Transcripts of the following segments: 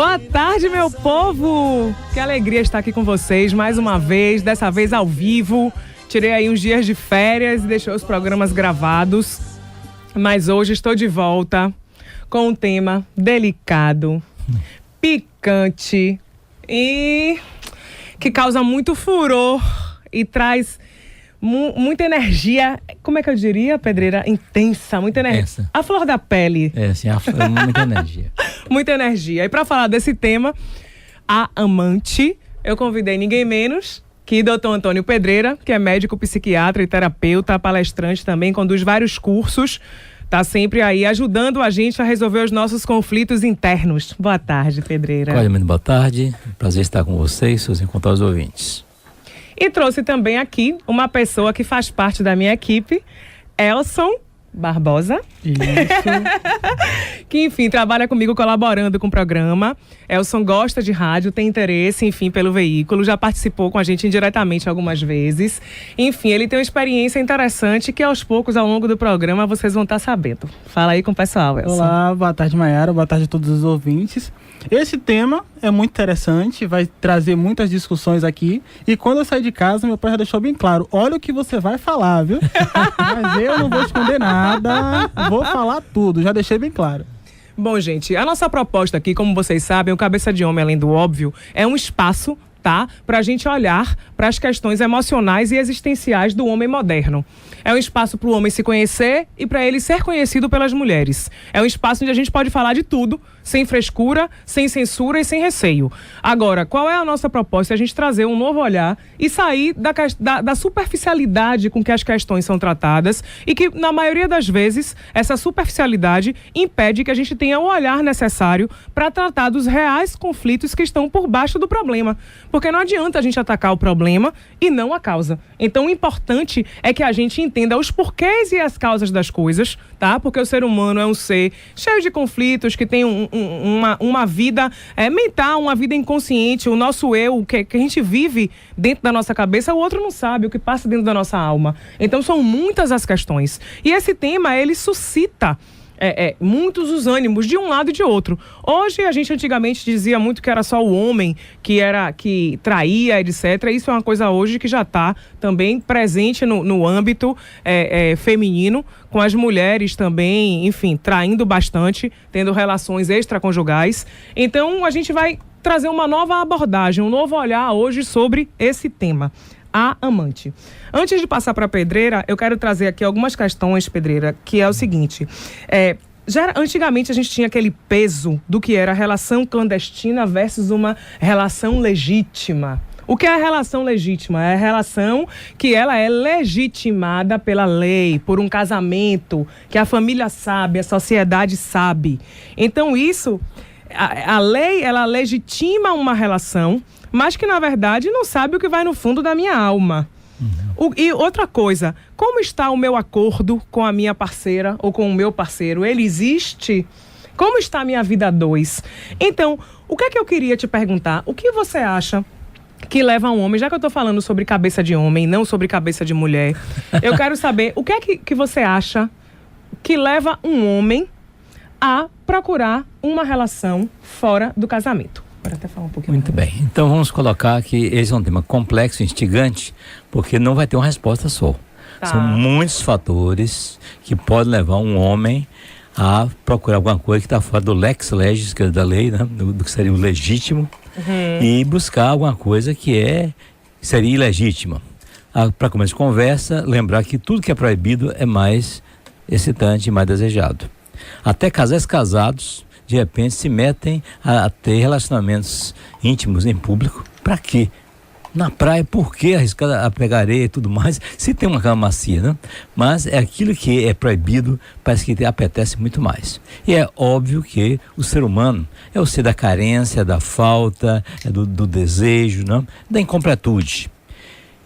Boa tarde, meu povo! Que alegria estar aqui com vocês mais uma vez, dessa vez ao vivo. Tirei aí uns dias de férias e deixei os programas gravados. Mas hoje estou de volta com um tema delicado, picante e que causa muito furor e traz muita energia. Como é que eu diria, Pedreira? Intensa, muita energia. A flor da pele. Sim, muita energia. Muita energia. E para falar desse tema, a amante, eu convidei ninguém menos que Dr. Antônio Pedreira, que é médico, psiquiatra e terapeuta, palestrante também, conduz vários cursos, tá sempre aí ajudando a gente a resolver os nossos conflitos internos. Boa tarde, Pedreira. Muito boa tarde. Prazer estar com vocês, seus encontrados ouvintes. E trouxe também aqui uma pessoa que faz parte da minha equipe, Elson Barbosa. Isso. Que, enfim, trabalha comigo colaborando com o programa. Elson gosta de rádio, tem interesse, enfim, pelo veículo. Já participou com a gente indiretamente algumas vezes. Enfim, ele tem uma experiência interessante que aos poucos, ao longo do programa, vocês vão estar sabendo. Fala aí com o pessoal, Elson. Olá, boa tarde, Mayara. Boa tarde a todos os ouvintes. Esse tema é muito interessante, vai trazer muitas discussões aqui. E quando eu saí de casa, meu pai já deixou bem claro: olha o que você vai falar, viu? Mas eu não vou esconder nada, vou falar tudo, já deixei bem claro. Bom, gente, a nossa proposta aqui, como vocês sabem, o Cabeça de Homem, além do óbvio, é um espaço, tá? Para a gente olhar para as questões emocionais e existenciais do homem moderno. É um espaço para o homem se conhecer e para ele ser conhecido pelas mulheres. É um espaço onde a gente pode falar de tudo, sem frescura, sem censura e sem receio. Agora, qual é a nossa proposta? É a gente trazer um novo olhar e sair da superficialidade com que as questões são tratadas e que, na maioria das vezes, essa superficialidade impede que a gente tenha o olhar necessário para tratar dos reais conflitos que estão por baixo do problema. Porque não adianta a gente atacar o problema e não a causa. Então, o importante é que a gente entenda os porquês e as causas das coisas, tá? Porque o ser humano é um ser cheio de conflitos, que tem uma vida mental, uma vida inconsciente. O nosso eu, que a gente vive dentro da nossa cabeça, o outro não sabe o que passa dentro da nossa alma. Então, são muitas as questões. E esse tema, ele suscita muitos os ânimos de um lado e de outro. Hoje, a gente antigamente dizia muito que era só o homem que traía, etc. Isso é uma coisa hoje que já está também presente no âmbito feminino, com as mulheres também, enfim, traindo bastante, tendo relações extraconjugais. Então, a gente vai trazer uma nova abordagem, um novo olhar hoje sobre esse tema. A amante. Antes de passar para a Pedreira, eu quero trazer aqui algumas questões, Pedreira, que é o seguinte: antigamente a gente tinha aquele peso do que era relação clandestina versus uma relação legítima. O que é a relação legítima? É a relação que ela é legitimada pela lei, por um casamento, que a família sabe, a sociedade sabe. Então isso, a lei, ela legitima uma relação, mas que, na verdade, não sabe o que vai no fundo da minha alma. E outra coisa, como está o meu acordo com a minha parceira ou com o meu parceiro? Ele existe? Como está a minha vida a dois? Então, o que é que eu queria te perguntar? O que você acha que leva um homem, já que eu estou falando sobre cabeça de homem, não sobre cabeça de mulher, eu quero saber, o que é que você acha que leva um homem a procurar uma relação fora do casamento? Para até falar um pouquinho. Muito bem. Então vamos colocar que esse é um tema complexo, instigante, porque não vai ter uma resposta só. Tá. São muitos fatores que podem levar um homem a procurar alguma coisa que está fora do lex legis, que é da lei, né? do que seria o legítimo, e buscar alguma coisa que seria ilegítima. Para começar a conversa, lembrar que tudo que é proibido é mais excitante e mais desejado. Até casais casados, de repente, se metem a ter relacionamentos íntimos em público. Para quê? Na praia, por que arriscar a pegar areia e tudo mais, se tem uma cama macia, né? Mas é aquilo que é proibido, parece que apetece muito mais. E é óbvio que o ser humano é o ser da carência, da falta, do desejo, né? Da incompletude.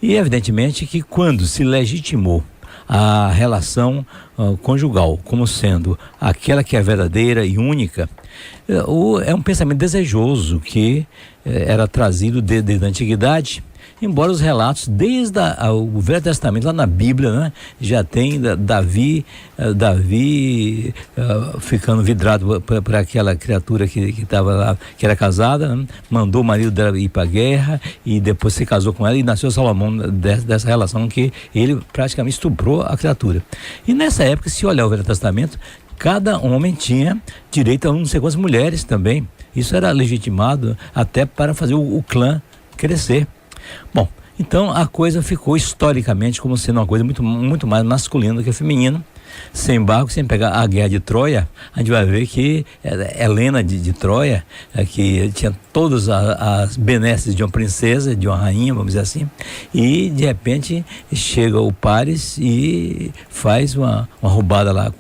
E evidentemente que quando se legitimou a relação conjugal como sendo aquela que é verdadeira e única, é um pensamento desejoso que era trazido desde a antiguidade embora os relatos, desde o Velho Testamento, lá na Bíblia, né, já tem Davi ficando vidrado por aquela criatura que estava lá, que era casada, né, mandou o marido dela ir para a guerra e depois se casou com ela, e nasceu Salomão dessa relação que ele praticamente estuprou a criatura. E nessa época, se olhar o Velho Testamento, cada homem tinha direito a não sei quantas mulheres também. Isso era legitimado até para fazer o clã crescer. Bom, então a coisa ficou historicamente como sendo uma coisa muito, muito mais masculina do que feminina. Sem embargo, sem pegar a Guerra de Troia, a gente vai ver que Helena de Troia, que tinha todas as benesses de uma princesa, de uma rainha, vamos dizer assim, e de repente chega o Paris e faz uma roubada lá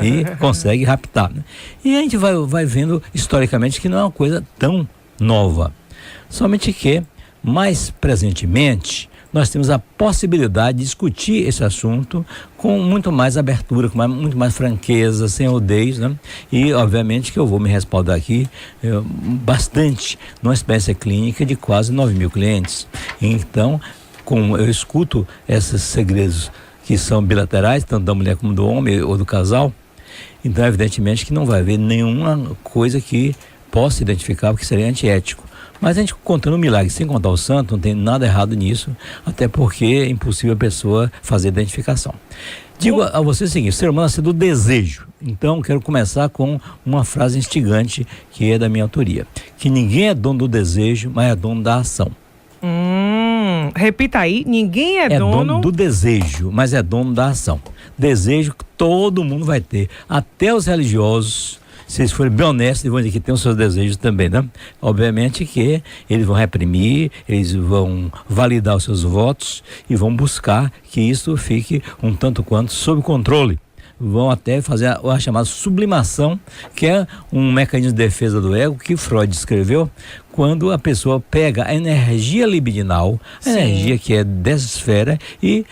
e consegue raptar, né? E a gente vai vendo historicamente que não é uma coisa tão nova, somente que mais presentemente nós temos a possibilidade de discutir esse assunto com muito mais abertura, com muito mais franqueza, sem rodeios, né? E, obviamente, que eu vou me respaldar aqui bastante numa experiência clínica de quase 9.000 clientes. Então, como eu escuto esses segredos que são bilaterais, tanto da mulher como do homem ou do casal, então, evidentemente, que não vai haver nenhuma coisa que possa identificar, porque seria antiético. Mas a gente contando o milagre sem contar o santo, não tem nada errado nisso, até porque é impossível a pessoa fazer identificação. Digo a você o seguinte: o ser humano nasce do desejo. Então quero começar com uma frase instigante que é da minha autoria: que ninguém é dono do desejo, mas é dono da ação. Repita aí: ninguém é dono do desejo, mas é dono da ação. Desejo que todo mundo vai ter, até os religiosos. Se eles forem bem honestos, eles vão dizer que tem os seus desejos também, né? Obviamente que eles vão reprimir, eles vão validar os seus votos e vão buscar que isso fique um tanto quanto sob controle. Vão até fazer a chamada sublimação, que é um mecanismo de defesa do ego que Freud descreveu, quando a pessoa pega a energia libidinal, a energia que é dessa esfera, e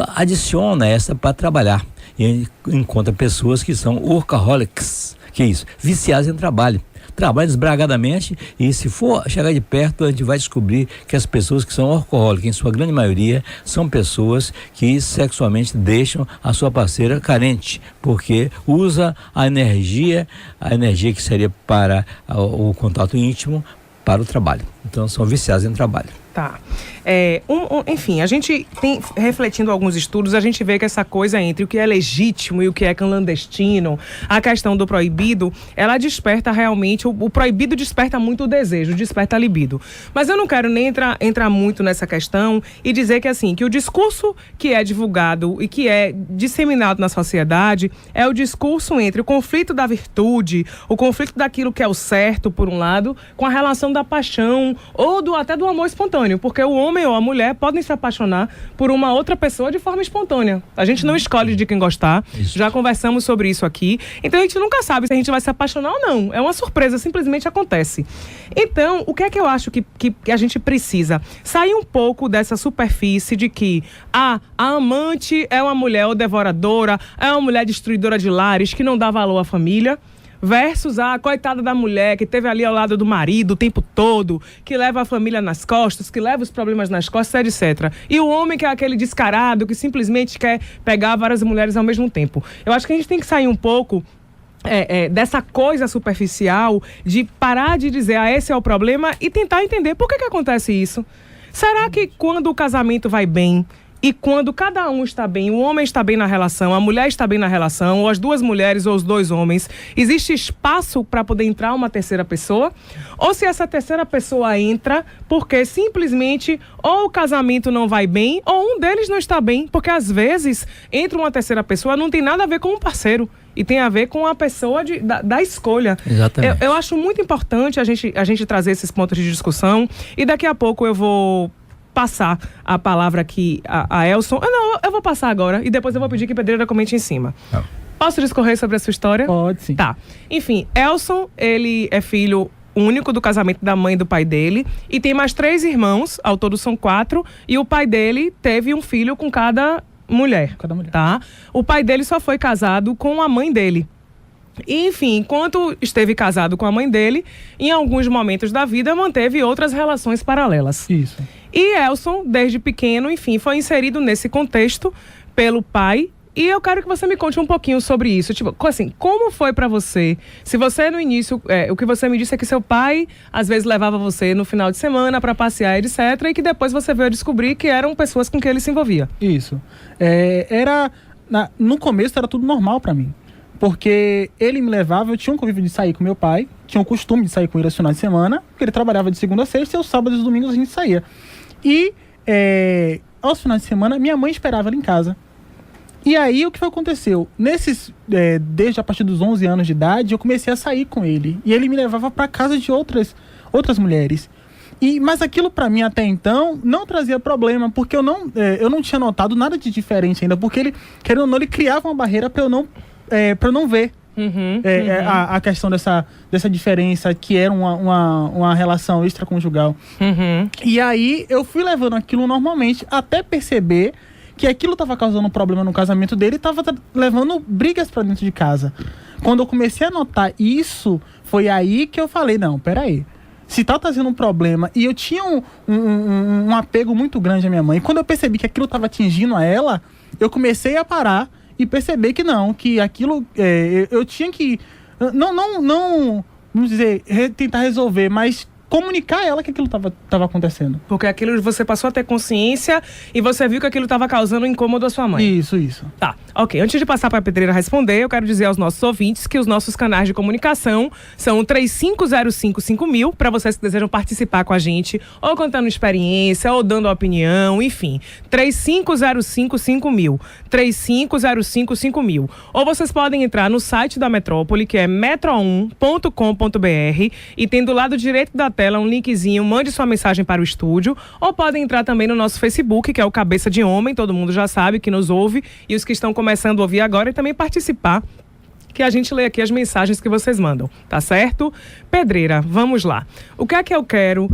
adiciona essa para trabalhar. E encontra pessoas que são workaholics. Que é isso? Viciados em trabalho. Trabalham desbragadamente, e se for chegar de perto, a gente vai descobrir que as pessoas que são workaholics, em sua grande maioria, são pessoas que sexualmente deixam a sua parceira carente, porque usa a energia que seria para o contato íntimo, para o trabalho. Então são viciados em trabalho. Tá. Enfim, a gente tem, refletindo alguns estudos, a gente vê que essa coisa entre o que é legítimo e o que é clandestino, a questão do proibido, ela desperta realmente, o proibido desperta muito o desejo, desperta a libido. Mas eu não quero nem entrar muito nessa questão e dizer que, assim, que o discurso que é divulgado e que é disseminado na sociedade é o discurso entre o conflito da virtude, o conflito daquilo que é o certo, por um lado, com a relação da paixão ou até do amor espontâneo, porque o homem ou a mulher podem se apaixonar por uma outra pessoa de forma espontânea. A gente não escolhe de quem gostar. Isso. Já conversamos sobre isso aqui. Então a gente nunca sabe se a gente vai se apaixonar ou não. É uma surpresa, simplesmente acontece. Então, o que é que eu acho que a gente precisa? Sair um pouco dessa superfície de que a amante é uma mulher ou devoradora, é uma mulher destruidora de lares, que não dá valor à família, versus a coitada da mulher que esteve ali ao lado do marido o tempo todo, que leva a família nas costas, que leva os problemas nas costas, etc. E o homem que é aquele descarado, que simplesmente quer pegar várias mulheres ao mesmo tempo. Eu acho que a gente tem que sair um pouco dessa coisa superficial, de parar de dizer, esse é o problema, e tentar entender por que acontece isso. Será que quando o casamento vai bem, e quando cada um está bem, o homem está bem na relação, a mulher está bem na relação, ou as duas mulheres ou os dois homens, existe espaço para poder entrar uma terceira pessoa? Ou se essa terceira pessoa entra porque simplesmente ou o casamento não vai bem, ou um deles não está bem, porque às vezes entra uma terceira pessoa, não tem nada a ver com o parceiro, e tem a ver com a pessoa da escolha. Exatamente. Eu acho muito importante a gente trazer esses pontos de discussão, e daqui a pouco eu vou passar a palavra aqui a Elson. Não, eu vou passar agora e depois eu vou pedir que Pedreira comente em cima. Não. Posso discorrer sobre a sua história? Pode, sim. Tá. Enfim, Elson, ele é filho único do casamento da mãe e do pai dele, e tem mais 3 irmãos, ao todo são 4, e o pai dele teve um filho com cada mulher. Tá? O pai dele só foi casado com a mãe dele. E, enfim, enquanto esteve casado com a mãe dele, em alguns momentos da vida manteve outras relações paralelas. Isso. E Elson, desde pequeno, enfim, foi inserido nesse contexto pelo pai. E eu quero que você me conte um pouquinho sobre isso. Tipo, assim, como foi pra você? Se você no início, o que você me disse é que seu pai às vezes levava você no final de semana pra passear, etc. E que depois você veio a descobrir que eram pessoas com quem ele se envolvia. Isso. No começo era tudo normal pra mim. Porque ele me levava, eu tinha um convívio de sair com meu pai, tinha o costume de sair com ele aos finais de semana, porque ele trabalhava de segunda a sexta e aos sábados e domingos a gente saía. E aos finais de semana, minha mãe esperava ele em casa. E aí, o que aconteceu? Desde a partir dos 11 anos de idade, eu comecei a sair com ele. E ele me levava para casa de outras mulheres. Mas aquilo para mim, até então, não trazia problema, porque eu não tinha notado nada de diferente ainda. Porque ele, querendo ou não, ele criava uma barreira para eu não ver a questão dessa diferença, que era uma relação extraconjugal. E aí, eu fui levando aquilo normalmente, até perceber que aquilo estava causando um problema no casamento dele e estava levando brigas para dentro de casa. Quando eu comecei a notar isso, foi aí que eu falei, não, peraí. Se tá trazendo um problema, e eu tinha um apego muito grande à minha mãe, e quando eu percebi que aquilo estava atingindo a ela, eu comecei a parar e perceber que aquilo, eu tinha que, não, vamos dizer, tentar resolver, mas comunicar a ela que aquilo estava acontecendo. Porque aquilo você passou a ter consciência e você viu que aquilo estava causando um incômodo à sua mãe. Isso. Tá, ok. Antes de passar para a Pedreira responder, eu quero dizer aos nossos ouvintes que os nossos canais de comunicação são o 35055000, para vocês que desejam participar com a gente, ou contando experiência, ou dando opinião, enfim. 35055000. 35055000. Ou vocês podem entrar no site da Metrópole, que é metro1.com.br, e tem do lado direito da tela um linkzinho, mande sua mensagem para o estúdio, ou podem entrar também no nosso Facebook, que é o Cabeça de Homem, todo mundo já sabe, que nos ouve, e os que estão começando a ouvir agora, e também participar, que a gente lê aqui as mensagens que vocês mandam, tá certo? Pedreira, vamos lá. O que é que eu quero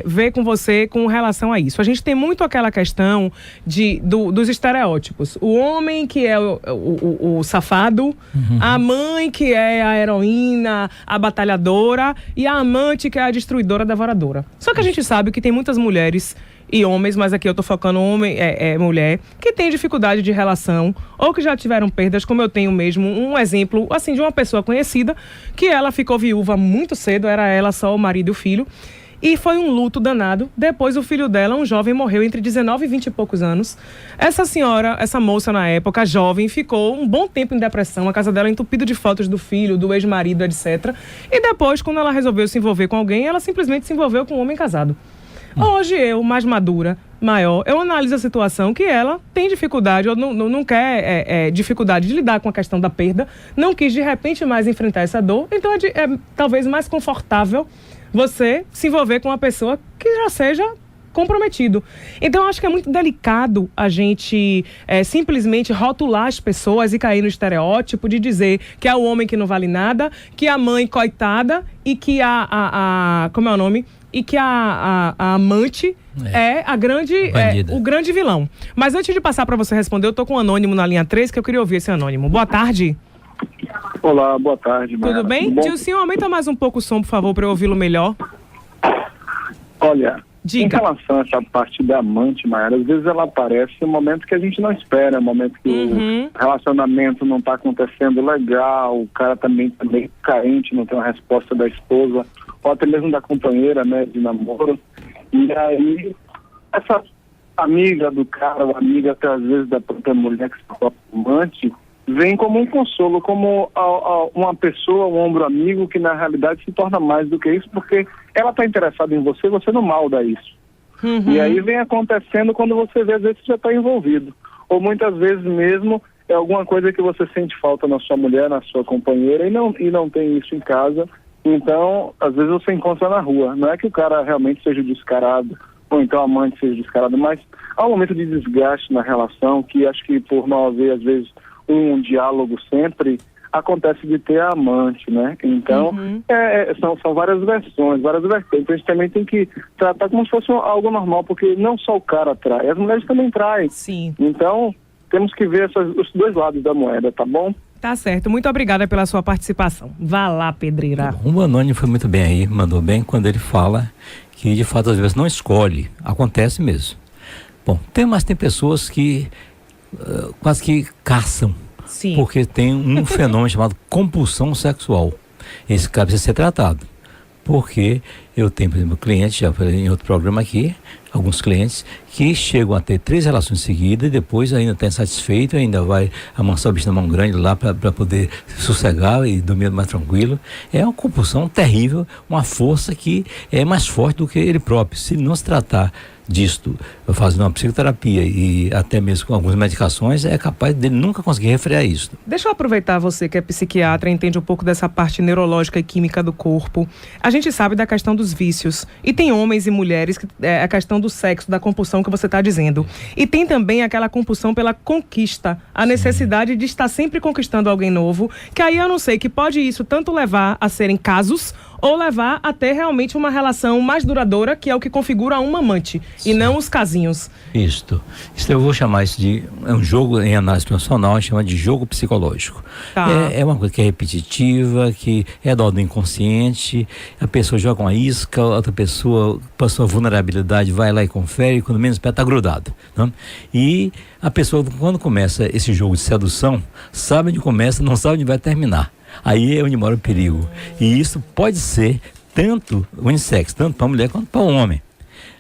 ver com você com relação a isso? A gente tem muito aquela questão dos estereótipos. O homem que é o safado, a mãe que é a heroína, a batalhadora, e a amante que é a destruidora, a devoradora. Só que a gente sabe que tem muitas mulheres e homens, mas aqui eu tô focando mulher, que tem dificuldade de relação ou que já tiveram perdas, como eu tenho mesmo um exemplo, assim, de uma pessoa conhecida, que ela ficou viúva muito cedo, era ela só, o marido e o filho, e foi um luto danado. Depois o filho dela, um jovem, morreu entre 19 e 20 e poucos anos. Essa senhora, essa moça na época, jovem, ficou um bom tempo em depressão, a casa dela entupida de fotos do filho, do ex-marido, etc. E depois, quando ela resolveu se envolver com alguém, ela simplesmente se envolveu com um homem casado. Hoje eu, mais madura, maior, eu analiso a situação que ela tem dificuldade, ou não quer dificuldade de lidar com a questão da perda, não quis de repente mais enfrentar essa dor, então é talvez mais confortável você se envolver com uma pessoa que já seja comprometido. Então eu acho que é muito delicado a gente simplesmente rotular as pessoas e cair no estereótipo de dizer que é o homem que não vale nada, que a mãe coitada e que como é o nome? E que a amante é o grande vilão. Mas antes de passar para você responder, eu tô com um anônimo na linha 3 que eu queria ouvir esse anônimo. Boa tarde. Olá, boa tarde. Tudo bem? Dilcinho, aumenta mais um pouco o som, por favor, para eu ouvi-lo melhor. Olha, diga. Em relação a essa parte da amante, Mayara, às vezes ela aparece no momento que a gente não espera, no momento que o relacionamento não está acontecendo legal, o cara também tá meio carente, não tem uma resposta da esposa, ou até mesmo da companheira, né, de namoro. E aí, essa amiga do cara, ou amiga até às vezes da própria mulher que se torna amante, vem como um consolo, como uma pessoa, um ombro amigo, que na realidade se torna mais do que isso, porque ela está interessada em você, você não malda isso. E aí vem acontecendo quando você vê, às vezes você já está envolvido. Ou muitas vezes mesmo é alguma coisa que você sente falta na sua mulher, na sua companheira, e não tem isso em casa. Então, às vezes você encontra na rua. Não é que o cara realmente seja descarado, ou então a amante seja descarada, mas há um momento de desgaste na relação, que acho que por não haver, às vezes, um diálogo sempre, acontece de ter a amante, né? Então, são várias versões, várias vertentes. A gente também tem que tratar como se fosse algo normal, porque não só o cara trai, as mulheres também traem. Sim. Então, temos que ver os dois lados da moeda, tá bom? Tá certo. Muito obrigada pela sua participação. Vá lá, Pedreira. O Anônimo foi muito bem aí, mandou bem quando ele fala que de fato às vezes não escolhe, acontece mesmo. Bom, mas tem pessoas que quase que caçam. Sim. Porque tem um fenômeno chamado compulsão sexual. Esse cabe ser tratado. Porque eu tenho, por exemplo, clientes, já falei em outro programa aqui, alguns clientes que chegam a ter 3 relações seguidas e depois ainda está insatisfeito, ainda vai amansar o bicho na mão grande lá para poder sossegar e dormir mais tranquilo. É uma compulsão terrível, uma força que é mais forte do que ele próprio. Se não se tratar disto, fazendo uma psicoterapia e até mesmo com algumas medicações, é capaz dele nunca conseguir refrear isso. Deixa eu aproveitar você que é psiquiatra e entende um pouco dessa parte neurológica e química do corpo. A gente sabe da questão dos vícios. E tem homens e mulheres, a questão do sexo, da compulsão que você está dizendo. E tem também aquela compulsão pela conquista, a necessidade de estar sempre conquistando alguém novo, que aí eu não sei, que pode isso tanto levar a serem casos ou levar a ter realmente uma relação mais duradoura, que é o que configura um amante. Sim. E não os casinhos. Isso eu vou chamar isso de um jogo em análise profissional, a gente chama de jogo psicológico. Tá. É uma coisa que é repetitiva, que é da ordem inconsciente, a pessoa joga uma isca, outra pessoa, por sua vulnerabilidade, vai lá e confere, quando menos espera, está grudado. Né? E a pessoa, quando começa esse jogo de sedução, sabe onde começa, não sabe onde vai terminar. Aí é onde mora o perigo. E isso pode ser tanto unissex, tanto para a mulher quanto para o homem.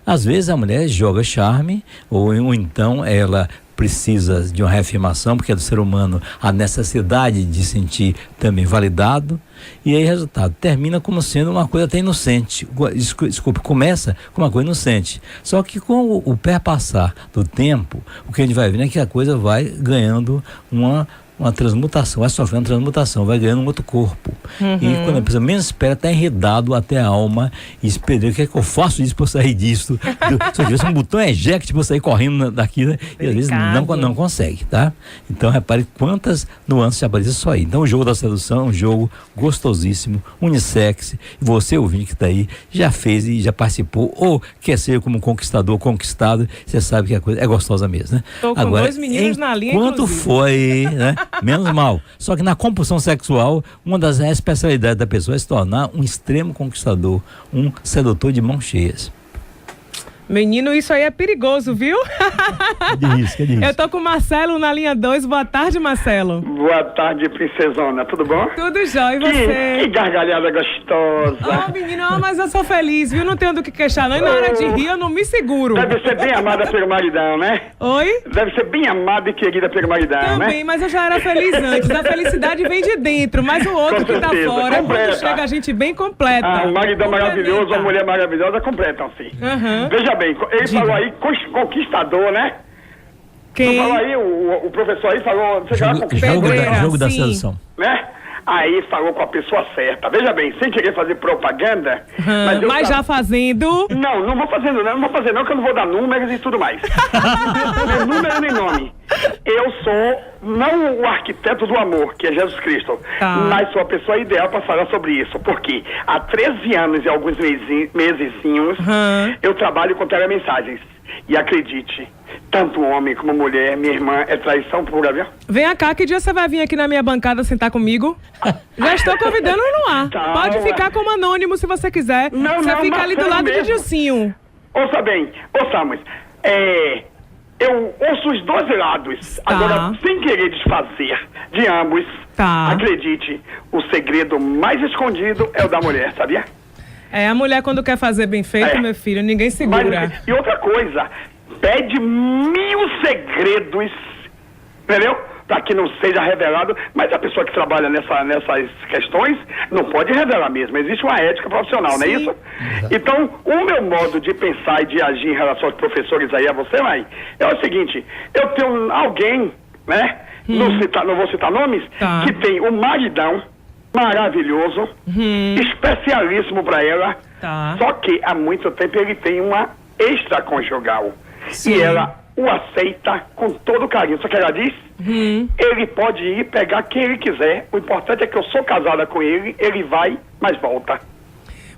Às vezes a mulher joga charme, ou então ela precisa de uma reafirmação, porque é do ser humano a necessidade de sentir também validado, e aí resultado, termina como sendo uma coisa até inocente, desculpe, começa com uma coisa inocente, só que com o perpassar do tempo, o que a gente vai vendo é que a coisa vai ganhando uma transmutação, vai sofrendo uma transmutação, vai ganhando um outro corpo. E quando a pessoa menos espera, está enredado até a alma e espera, o que é que eu faço disso para eu sair disso? Se eu tivesse um botão eject para eu sair correndo daqui, né? E às vezes não consegue, tá? Então repare quantas nuances aparecem só aí. Então o jogo da sedução é um jogo gostosíssimo, unissex. Você, ouvinte que está aí, já fez e já participou, ou quer ser como conquistador, conquistado, você sabe que a coisa é gostosa mesmo, né? Tô com agora, 2 meninos na linha, quanto inclusive. Foi, né? Menos mal. Só que na compulsão sexual, uma das especialidades da pessoa é se tornar um extremo conquistador, um sedutor de mãos cheias. Menino, isso aí é perigoso, viu? Que diz? Eu tô com o Marcelo na linha 2. Boa tarde, Marcelo. Boa tarde, princesona. Tudo bom? Tudo jóia, e você? Que gargalhada gostosa. Menino, mas eu sou feliz, viu? Não tenho do que queixar, não. E na hora de rir, eu não me seguro. Deve ser bem amada pelo maridão, né? Oi? Deve ser bem amada e querida pelo maridão, né? Também, mas eu já era feliz antes. A felicidade vem de dentro, mas o outro que tá fora, quando chega a gente bem completa. Um maridão maravilhoso, uma mulher maravilhosa, completam-se. Veja bem, ele falou aí conquistador, né? Quem? Falou aí, o professor aí falou, você já jogo da sedução. Né? Aí falou com a pessoa certa. Veja bem, sem querer fazer propaganda, mas já fazendo. Não vou fazendo, não vou fazer não, que eu não vou dar números e tudo mais. Nem número nem nome. Eu sou não o arquiteto do amor, que é Jesus Cristo, mas sou a pessoa ideal para falar sobre isso, porque há 13 anos e alguns mesezinhos eu trabalho com telemensagens. E acredite, tanto homem como mulher, minha irmã, é traição pura, viu? Venha cá, que dia você vai vir aqui na minha bancada sentar comigo? Já estou convidando no ar. Pode ficar como anônimo se você quiser. Você fica ali do lado mesmo. De Dilcinho. Ouçamos. Eu ouço os dois lados. Agora, sem querer desfazer de ambos, acredite, o segredo mais escondido é o da mulher, sabia? A mulher quando quer fazer bem feito, meu filho, ninguém segura. E outra coisa, pede 1000 segredos, entendeu? Para que não seja revelado, mas a pessoa que trabalha nessas questões não pode revelar mesmo. Existe uma ética profissional, não é isso? Então, o meu modo de pensar e de agir em relação aos professores aí, a você, mãe, é o seguinte: eu tenho alguém, né? Não vou citar nomes, que tem um maridão maravilhoso, especialíssimo para ela, só que há muito tempo ele tem uma extraconjugal. E ela o aceita com todo carinho. Só que ela diz, ele pode ir pegar quem ele quiser. O importante é que eu sou casada com ele, ele vai, mas volta.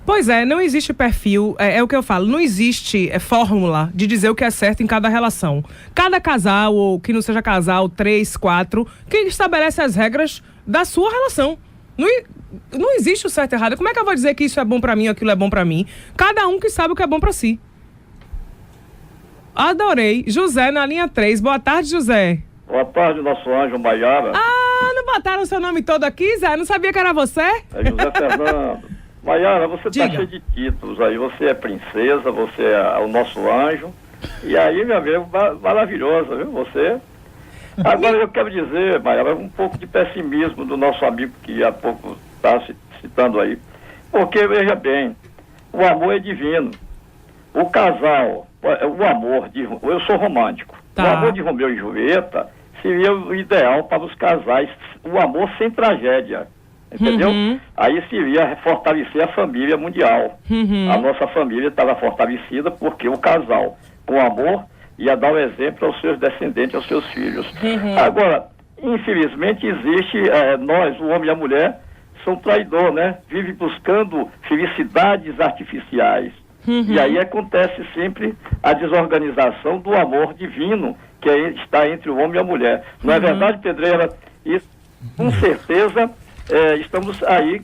Pois é, não existe perfil, é o que eu falo, não existe fórmula de dizer o que é certo em cada relação. Cada casal, ou que não seja casal, 3, 4, quem estabelece as regras da sua relação. Não existe o certo e errado. Como é que eu vou dizer que isso é bom pra mim ou aquilo é bom pra mim? Cada um que sabe o que é bom pra si. Adorei. José na linha 3. Boa tarde, José. Boa tarde, nosso anjo Maiara. Ah, não botaram o seu nome todo aqui, Zé? Não sabia que era você? É José Fernando. Maiara, você tá Diga. cheio de títulos aí. Você é princesa, você é o nosso anjo. E aí, meu amigo, maravilhosa, viu? Você. Agora eu quero dizer, Maiara, um pouco de pessimismo do nosso amigo que há pouco está citando aí. Porque, veja bem, o amor é divino. O casal, o amor, eu sou romântico. Tá. O amor de Romeu e Julieta seria o ideal para os casais, o amor sem tragédia, entendeu? Aí seria fortalecer a família mundial. A nossa família estava fortalecida porque o casal, com amor, ia dar o exemplo aos seus descendentes, aos seus filhos. Agora, infelizmente existe, nós, o homem e a mulher, são traidor, né? Vive buscando felicidades artificiais. E aí acontece sempre a desorganização do amor divino que está entre o homem e a mulher. Não é verdade, Pedreira? E com certeza estamos aí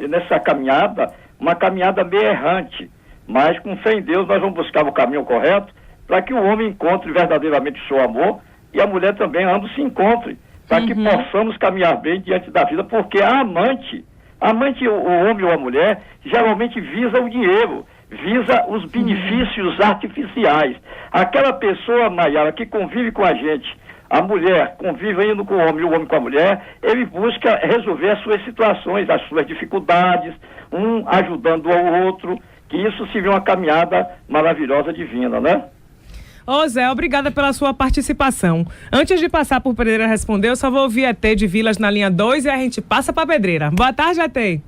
nessa caminhada, uma caminhada meio errante, mas com fé em Deus nós vamos buscar o caminho correto para que o homem encontre verdadeiramente o seu amor e a mulher também, ambos se encontrem, para que possamos caminhar bem diante da vida, porque a amante, o homem ou a mulher, geralmente visa o dinheiro, visa os benefícios artificiais. Aquela pessoa, Maiara, que convive com a gente, a mulher convive indo com o homem com a mulher, ele busca resolver as suas situações, as suas dificuldades, um ajudando ao outro, que isso seria uma caminhada maravilhosa, divina, né? Ô Zé, obrigada pela sua participação. Antes de passar por Pedreira responder, eu só vou ouvir ET de Vilas na linha 2 e a gente passa para Pedreira. Boa tarde, ET.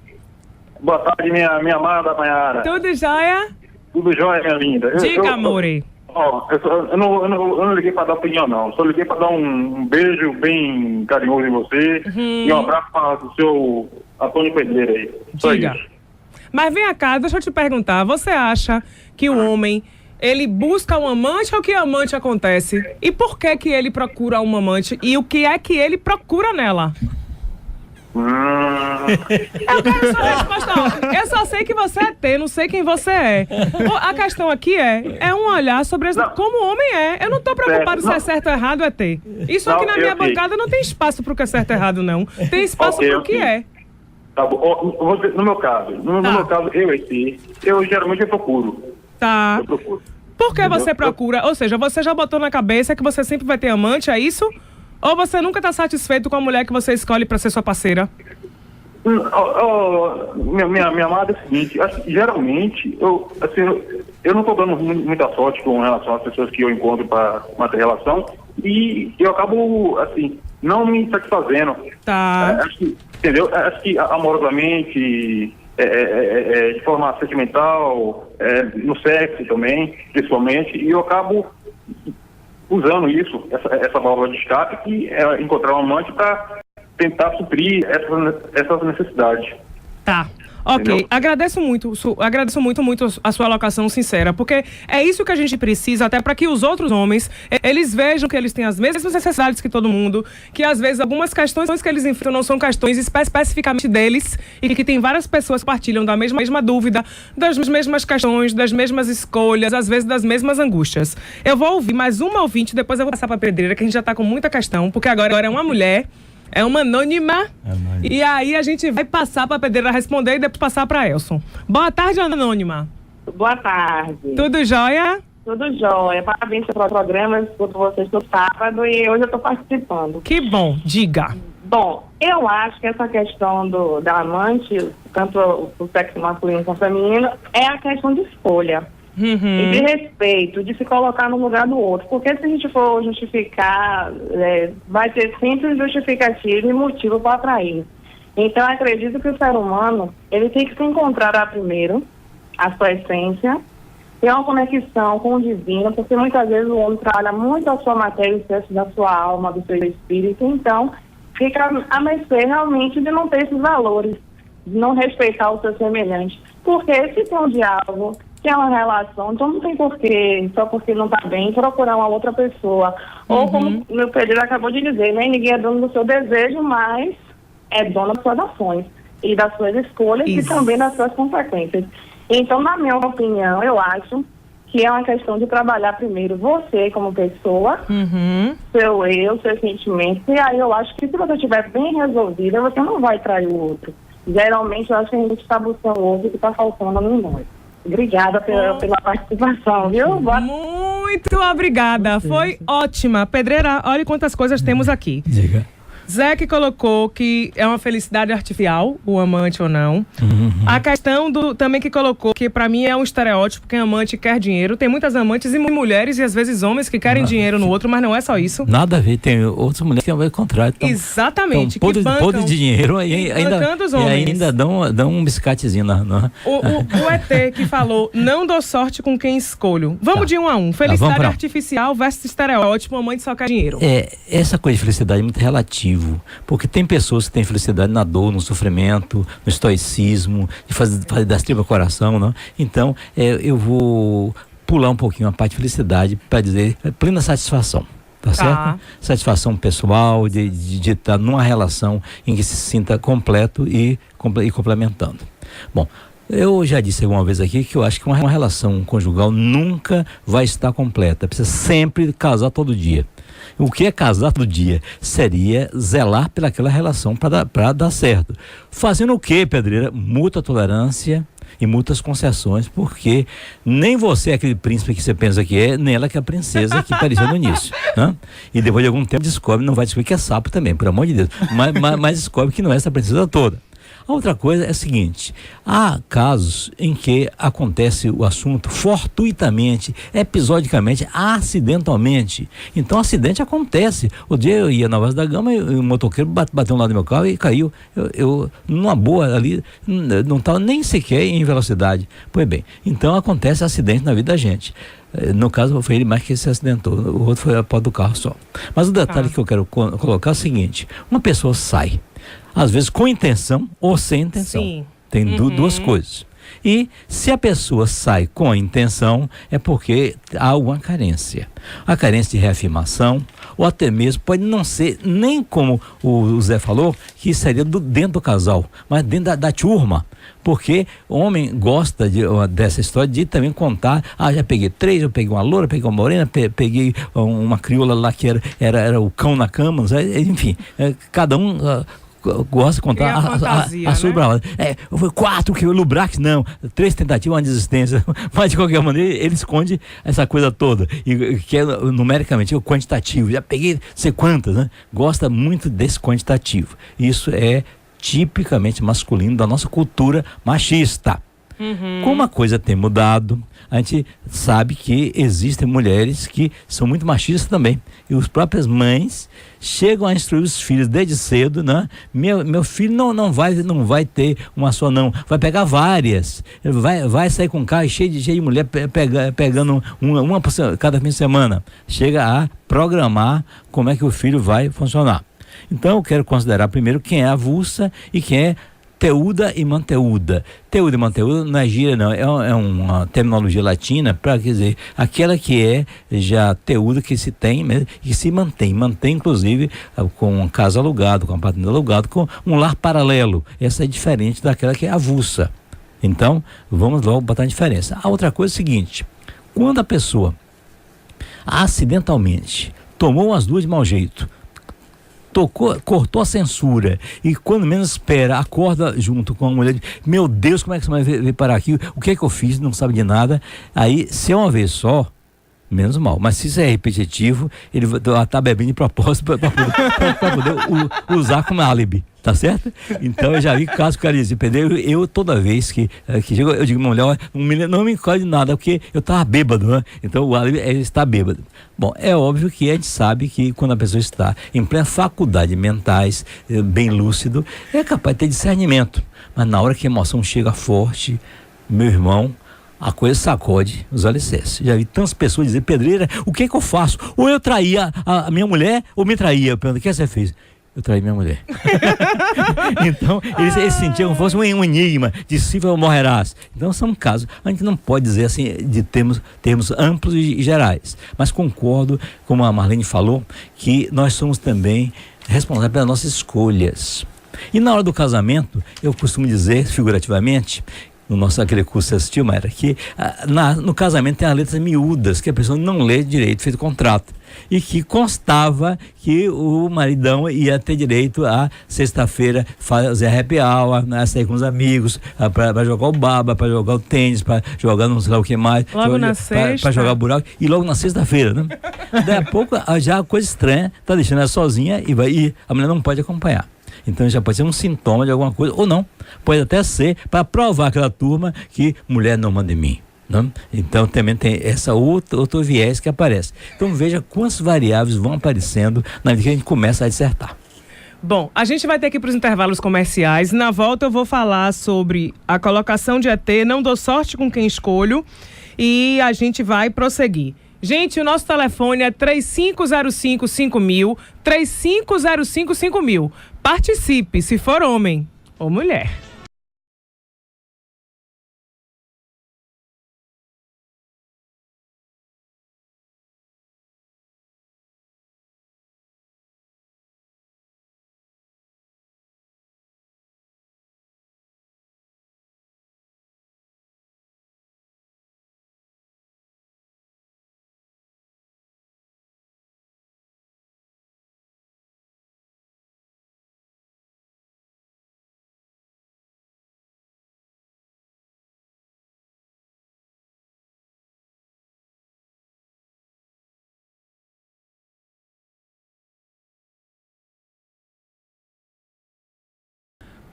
Boa tarde, minha amada Maiara. Tudo jóia? Tudo jóia, minha linda. Diga, amore. Eu não liguei para dar opinião, não. Só liguei para dar um beijo bem carinhoso em você e um abraço para o seu Antônio Pedreira aí. Só Diga. isso. Mas vem cá, deixa eu te perguntar. Você acha que o homem, ele busca um amante ou que amante acontece? E por que que ele procura um amante? E o que é que ele procura nela? Eu quero sua resposta. Ó. Eu só sei que você é T, não sei quem você é. A questão aqui é um olhar sobre como o homem é. Eu não tô preocupado se é certo ou errado, é T. Isso aqui na minha bancada não tem espaço pro que é certo ou errado, não. Tem espaço pro que é. Tá bom. No meu caso, eu geralmente procuro. Tá. Eu procuro. Por que você procura? Ou seja, você já botou na cabeça que você sempre vai ter amante, é isso? Ou você nunca tá satisfeito com a mulher que você escolhe pra ser sua parceira? Minha amada, é o seguinte, geralmente, eu não tô dando muita sorte com relação às pessoas que eu encontro para manter relação e eu acabo, não me satisfazendo. Tá. Entendeu? Acho que amorosamente, de forma sentimental, no sexo também, principalmente, e eu acabo usando isso, essa válvula de escape, que é encontrar um amante para tentar suprir essas necessidades. Tá. Ok, Entendeu? agradeço muito a sua alocação sincera, porque é isso que a gente precisa, até para que os outros homens, eles vejam que eles têm as mesmas necessidades que todo mundo, que às vezes algumas questões que eles enfrentam não são questões especificamente deles, e que tem várias pessoas que partilham da mesma dúvida, das mesmas questões, das mesmas escolhas, às vezes das mesmas angústias. Eu vou ouvir mais uma ouvinte, depois eu vou passar para a Pedreira, que a gente já está com muita questão, porque agora é uma mulher. É uma anônima. E aí a gente vai passar para a Pedreira responder e depois passar para Elson. Boa tarde, anônima. Boa tarde. Tudo jóia? Tudo jóia. Parabéns pelo programa. Escuto vocês no sábado e hoje eu estou participando. Que bom. Diga. Bom, eu acho que essa questão da amante, tanto o sexo masculino quanto o feminino, é a questão de escolha. E de respeito, de se colocar no lugar do outro. Porque se a gente for justificar, vai ter sempre justificativa e motivo para atrair. Então, eu acredito que o ser humano, ele tem que se encontrar primeiro, a sua essência, ter uma conexão com o divino, porque muitas vezes o homem trabalha muito a sua matéria, o excesso da sua alma, do seu espírito, então fica a mercê realmente de não ter esses valores, de não respeitar o seu semelhante. Porque se tem um diálogo, se é uma relação, então não tem porquê, só porque não está bem, procurar uma outra pessoa. Ou como o meu Pedro acabou de dizer, né? Ninguém é dono do seu desejo, mas é dono das suas ações e das suas escolhas e também das suas consequências. Então, na minha opinião, eu acho que é uma questão de trabalhar primeiro você como pessoa, seu eu, seus sentimentos, e aí eu acho que se você estiver bem resolvida, você não vai trair o outro. Geralmente, eu acho que a gente está buscando o outro que está faltando em nós. Obrigada pela participação, viu? Muito obrigada, foi ótima. Pedreira, olha quantas coisas temos aqui. Diga. Zé que colocou que é uma felicidade artificial, o amante ou não. A questão também que colocou que pra mim é um estereótipo, que amante quer dinheiro. Tem muitas amantes e mulheres e às vezes homens que querem dinheiro no outro, mas não é só isso. Nada a ver, tem outras mulheres que é o contrário. Exatamente. Podre de dinheiro e ainda dão um biscatezinho na... O ET que falou, não dou sorte com quem escolho. Vamos de 1 a 1. Felicidade artificial versus estereótipo, amante só quer dinheiro. Essa coisa de felicidade é muito relativa. Porque tem pessoas que têm felicidade na dor, no sofrimento, no estoicismo, de fazer das tripas coração, não? Então, eu vou pular um pouquinho a parte de felicidade para dizer plena satisfação. Tá certo? Satisfação pessoal, de estar numa relação em que se sinta completo e complementando. Bom, eu já disse alguma vez aqui que eu acho que uma relação conjugal nunca vai estar completa. Precisa sempre casar todo dia. O que é casar todo dia? Seria zelar pelaquela relação para dar certo. Fazendo o quê, Pedreira? Muita tolerância e muitas concessões, porque nem você é aquele príncipe que você pensa que é, nem ela que é a princesa que parecia no início. Né? E depois de algum tempo não vai descobrir que é sapo também, pelo amor de Deus. Mas descobre que não é essa princesa toda. A outra coisa é a seguinte, há casos em que acontece o assunto fortuitamente, episodicamente, acidentalmente. Então, acidente acontece. O dia eu ia na Vaz da Gama e o motoqueiro bateu um lado do meu carro e caiu. Eu numa boa ali, não estava nem sequer em velocidade. Pois bem, então acontece acidente na vida da gente. No caso, foi ele mais que se acidentou, o outro foi a porta do carro só. Mas o detalhe que eu quero colocar é o seguinte, uma pessoa sai, às vezes com intenção ou sem intenção. Sim. Tem duas coisas. E se a pessoa sai com a intenção, é porque há alguma carência. A carência de reafirmação, ou até mesmo pode não ser nem como o Zé falou, que seria dentro do casal, mas dentro da turma. Porque o homem gosta dessa história de também contar, já peguei 3, eu peguei uma loura, peguei uma morena, peguei uma crioula lá que era o cão na cama, enfim, cada um... gosta de contar a sua bravada. Foi 4 que o Lubrax, não, 3 tentativas, uma desistência, mas de qualquer maneira ele esconde essa coisa toda, e que é numericamente o quantitativo, já peguei sei quantas, né? Gosta muito desse quantitativo. Isso é tipicamente masculino da nossa cultura machista. Como a coisa tem mudado, a gente sabe que existem mulheres que são muito machistas também. E as próprias mães chegam a instruir os filhos desde cedo, né? Meu filho não vai ter uma só não, vai pegar várias. Vai sair com um carro cheio de mulher pegando uma por cada fim de semana. Chega a programar como é que o filho vai funcionar. Então eu quero considerar primeiro quem é avulsa e quem é teuda e manteúda. Teuda e manteúda não é gíria, não, é uma terminologia latina para dizer aquela que é já teuda, que se tem, que se mantém inclusive com uma casa alugada, com um apartamento alugado, com um lar paralelo. Essa é diferente daquela que é avulsa. Então, vamos logo botar a diferença. A outra coisa é o seguinte, quando a pessoa acidentalmente tomou as duas de mau jeito, cortou a censura e quando menos espera, acorda junto com a mulher, meu Deus, como é que você vai vir parar aqui? O que é que eu fiz? Não sabe de nada. Aí, se é uma vez só, menos mal. Mas se isso é repetitivo, ele tá bebendo de propósito para poder usar como álibi. Tá certo? Então eu já vi casos que o cara dizia, Pedro, eu toda vez que chego, eu digo, mulher, não me encolhe de nada, porque eu tava bêbado, né? Então o álibi é estar bêbado. Bom, é óbvio que a gente sabe que quando a pessoa está em plena faculdade mentais, bem lúcido, é capaz de ter discernimento. Mas na hora que a emoção chega forte, meu irmão, a coisa sacode os alicerces. Já vi tantas pessoas dizer, Pedreira, o que é que eu faço? Ou eu traía a minha mulher, ou me traía. Eu pergunto, o que você fez? eu traí minha mulher. Então, eles sentiam como fosse um enigma, discípulo morrerás. Então, são casos, a gente não pode dizer assim, de termos amplos e gerais, mas concordo, como a Marlene falou, que nós somos também responsáveis pelas nossas escolhas. E na hora do casamento, eu costumo dizer, figurativamente, no nosso aquele curso que você assistiu, Mayra, que no casamento tem as letras miúdas, que a pessoa não lê direito, fez o contrato. E que constava que o maridão ia ter direito a sexta-feira fazer happy hour, sair com os amigos, para jogar o baba, para jogar o tênis, para jogar não sei lá o que mais. Logo na sexta. Para jogar buraco. E logo na sexta-feira, né? Daí a pouco, já a coisa estranha, tá deixando ela sozinha e a mulher não pode acompanhar. Então já pode ser um sintoma de alguma coisa, ou não. Pode até ser para provar aquela turma que mulher não manda em mim. Não? Então também tem essa outro viés que aparece. Então veja quantas variáveis vão aparecendo na medida que a gente começa a dissertar. Bom, a gente vai ter que ir para os intervalos comerciais. Na volta eu vou falar sobre a colocação de ET, não dou sorte com quem escolho, e a gente vai prosseguir. Gente, o nosso telefone é 3505-5000, 3505-5000. Participe, se for homem ou mulher.